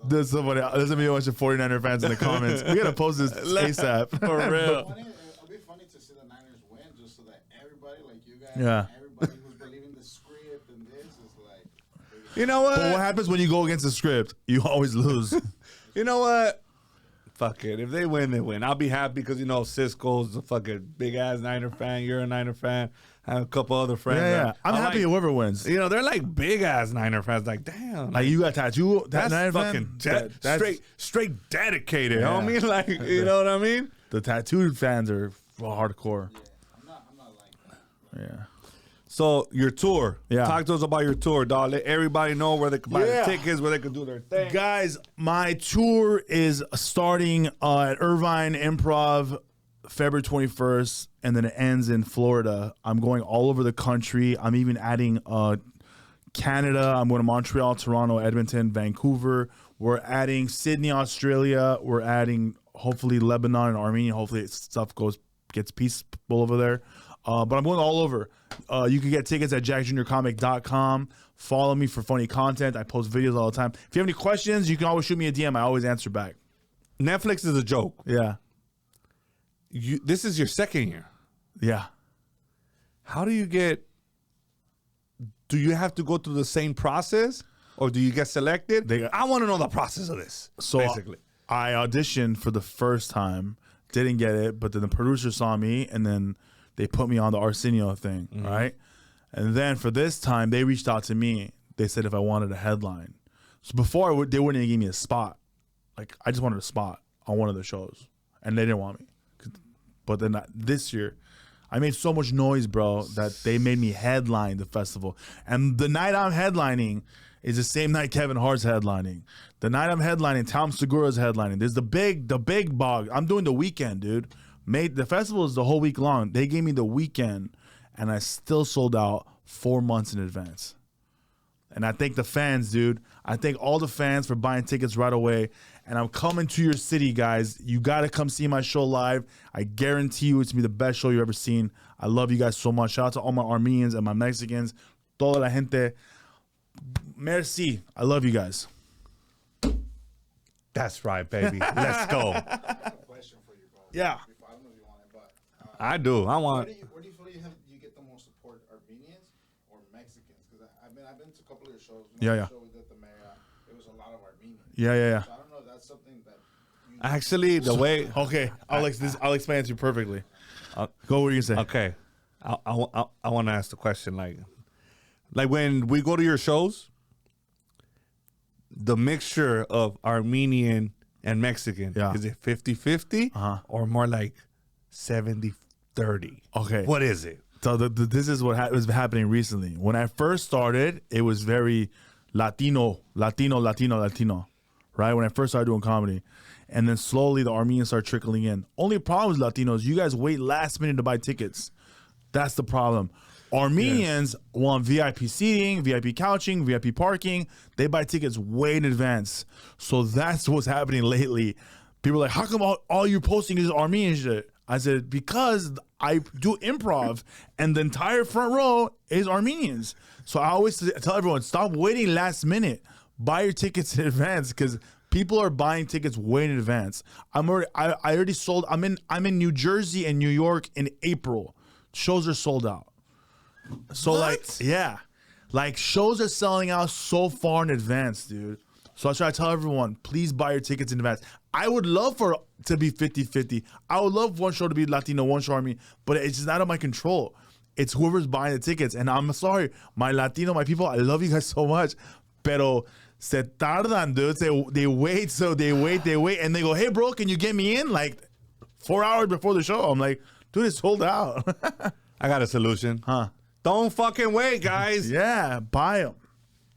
There's somebody. There's gonna be a bunch of 49er fans in the comments. We gotta post this ASAP. For real. It'll be funny to see the Niners win, just so that everybody, like you guys, everybody who's believing the script and this is like. You know what? But what happens when you go against the script? You always lose. You know what? Fuck it. If they win, they win. I'll be happy because Cisco's a fucking big ass Niner fan. You're a Niner fan. I have a couple other friends. Yeah. I'm happy whoever wins. They're like big ass Niner fans. Like, damn. Like you got tattoo. That's Niner fucking fan? straight dedicated, Yeah. homie. Like, you know what I mean? The tattooed fans are hardcore. Yeah, I'm not like that. Yeah. So your tour. Yeah. Talk to us about your tour, dog. Let everybody know where they can buy the tickets, where they can do their thing. Guys, my tour is starting at Irvine Improv February 21st, and then it ends in Florida. I'm going all over the country. I'm even adding Canada. I'm going to Montreal, Toronto, Edmonton, Vancouver. We're adding Sydney, Australia. We're adding hopefully Lebanon and Armenia. Hopefully stuff gets peaceful over there. But I'm going all over. You can get tickets at jackjuniorcomic.com. Follow me for funny content. I post videos all the time. If you have any questions, you can always shoot me a DM. I always answer back. Netflix is a joke. Yeah. This is your second year. Yeah. How do you have to go through the same process or do you get selected? I want to know the process of this. So basically, I auditioned for the first time, didn't get it, but then the producer saw me and then they put me on the Arsenio thing, right? And then for this time, they reached out to me. They said if I wanted a headline. So before, they wouldn't even give me a spot. Like, I just wanted a spot on one of the shows. And they didn't want me. But then this year, I made so much noise, bro, that they made me headline the festival. And the night I'm headlining is the same night Kevin Hart's headlining. The night I'm headlining, Tom Segura's headlining. There's the big bog. I'm doing the weekend, dude. The festival is the whole week long. They gave me the weekend, and I still sold out 4 months in advance. And I thank the fans, dude. I thank all the fans for buying tickets right away. And I'm coming to your city, guys. You got to come see my show live. I guarantee you it's going to be the best show you've ever seen. I love you guys so much. Shout out to all my Armenians and my Mexicans. Toda la gente. Merci. I love you guys. that's right, baby. Let's go. I have a question for you, bro. Yeah. I don't know if you want it, but I do. I want. Where do you feel you get the most support, Armenians or Mexicans? Because I've been to a couple of your shows. Yeah. The show we did at the Marriott, it was a lot of Armenians. Yeah. So I don't know if that's something that. Actually, the way. Okay, I'll explain it to you perfectly. Go what you say. Okay, I want to ask the question like when we go to your shows, the mixture of Armenian and Mexican, is it 50-50 or more like 70-30? Okay. What is it? So this is what was happening recently. When I first started, it was very Latino, right? When I first started doing comedy. And then slowly the Armenians start trickling in. Only problem is Latinos, you guys wait last minute to buy tickets. That's the problem. Armenians want VIP seating, VIP couching, VIP parking. They buy tickets way in advance. So that's what's happening lately. People are like, how come all you're posting is Armenian shit? I said, because I do improv and the entire front row is Armenians. So I always tell everyone, stop waiting last minute. Buy your tickets in advance because people are buying tickets way in advance. I already sold. I'm in New Jersey and New York in April. Shows are sold out. So like shows are selling out so far in advance, dude. So I try to tell everyone, please buy your tickets in advance. I would love for it to be 50-50. I would love one show to be Latino, one show Armenian, but it's just out of my control. It's whoever's buying the tickets. And I'm sorry, my people, I love you guys so much. Pero se tardan, dude. They wait, and they go, hey, bro, can you get me in? Like 4 hours before the show. I'm like, dude, it's sold out. I got a solution. Huh? Don't fucking wait, guys. Yeah, buy them.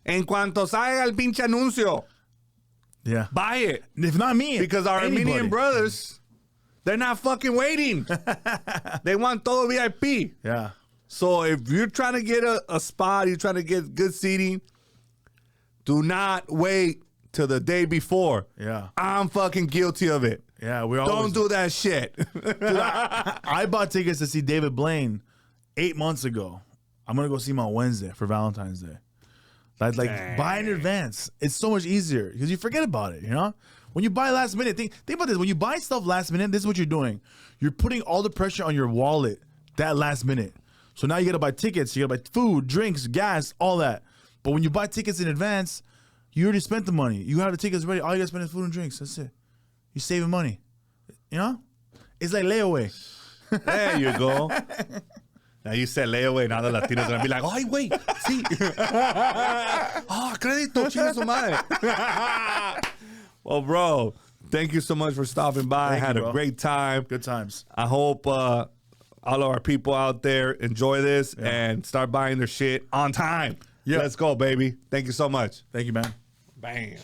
En cuanto salga el pinche anuncio, Yeah. buy it. If not me, Because our anybody. Armenian brothers, they're not fucking waiting. They want todo VIP. Yeah. So if you're trying to get a spot, you're trying to get good seating, do not wait till the day before. Yeah. I'm fucking guilty of it. Yeah, we Don't do that shit. Dude, I bought tickets to see David Blaine 8 months ago. I'm gonna go see him on Wednesday for Valentine's Day. Like buy in advance. It's so much easier because you forget about it. You know, when you buy last minute, think about this. When you buy stuff last minute, this is what you're doing. You're putting all the pressure on your wallet that last minute. So now you gotta buy tickets. You gotta buy food, drinks, gas, all that. But when you buy tickets in advance, you already spent the money. You have the tickets ready. All you gotta spend is food and drinks. That's it. You're saving money. You know, it's like layaway. There you go. Now you said layaway. Now the Latinos are gonna be like, "Ay, wait, sí." Oh, crédito, chinga su madre. Well, bro, thank you so much for stopping by. I had a great time. Good times. I hope all of our people out there enjoy this and start buying their shit on time. Yeah. Let's go, baby. Thank you so much. Thank you, man. Bam.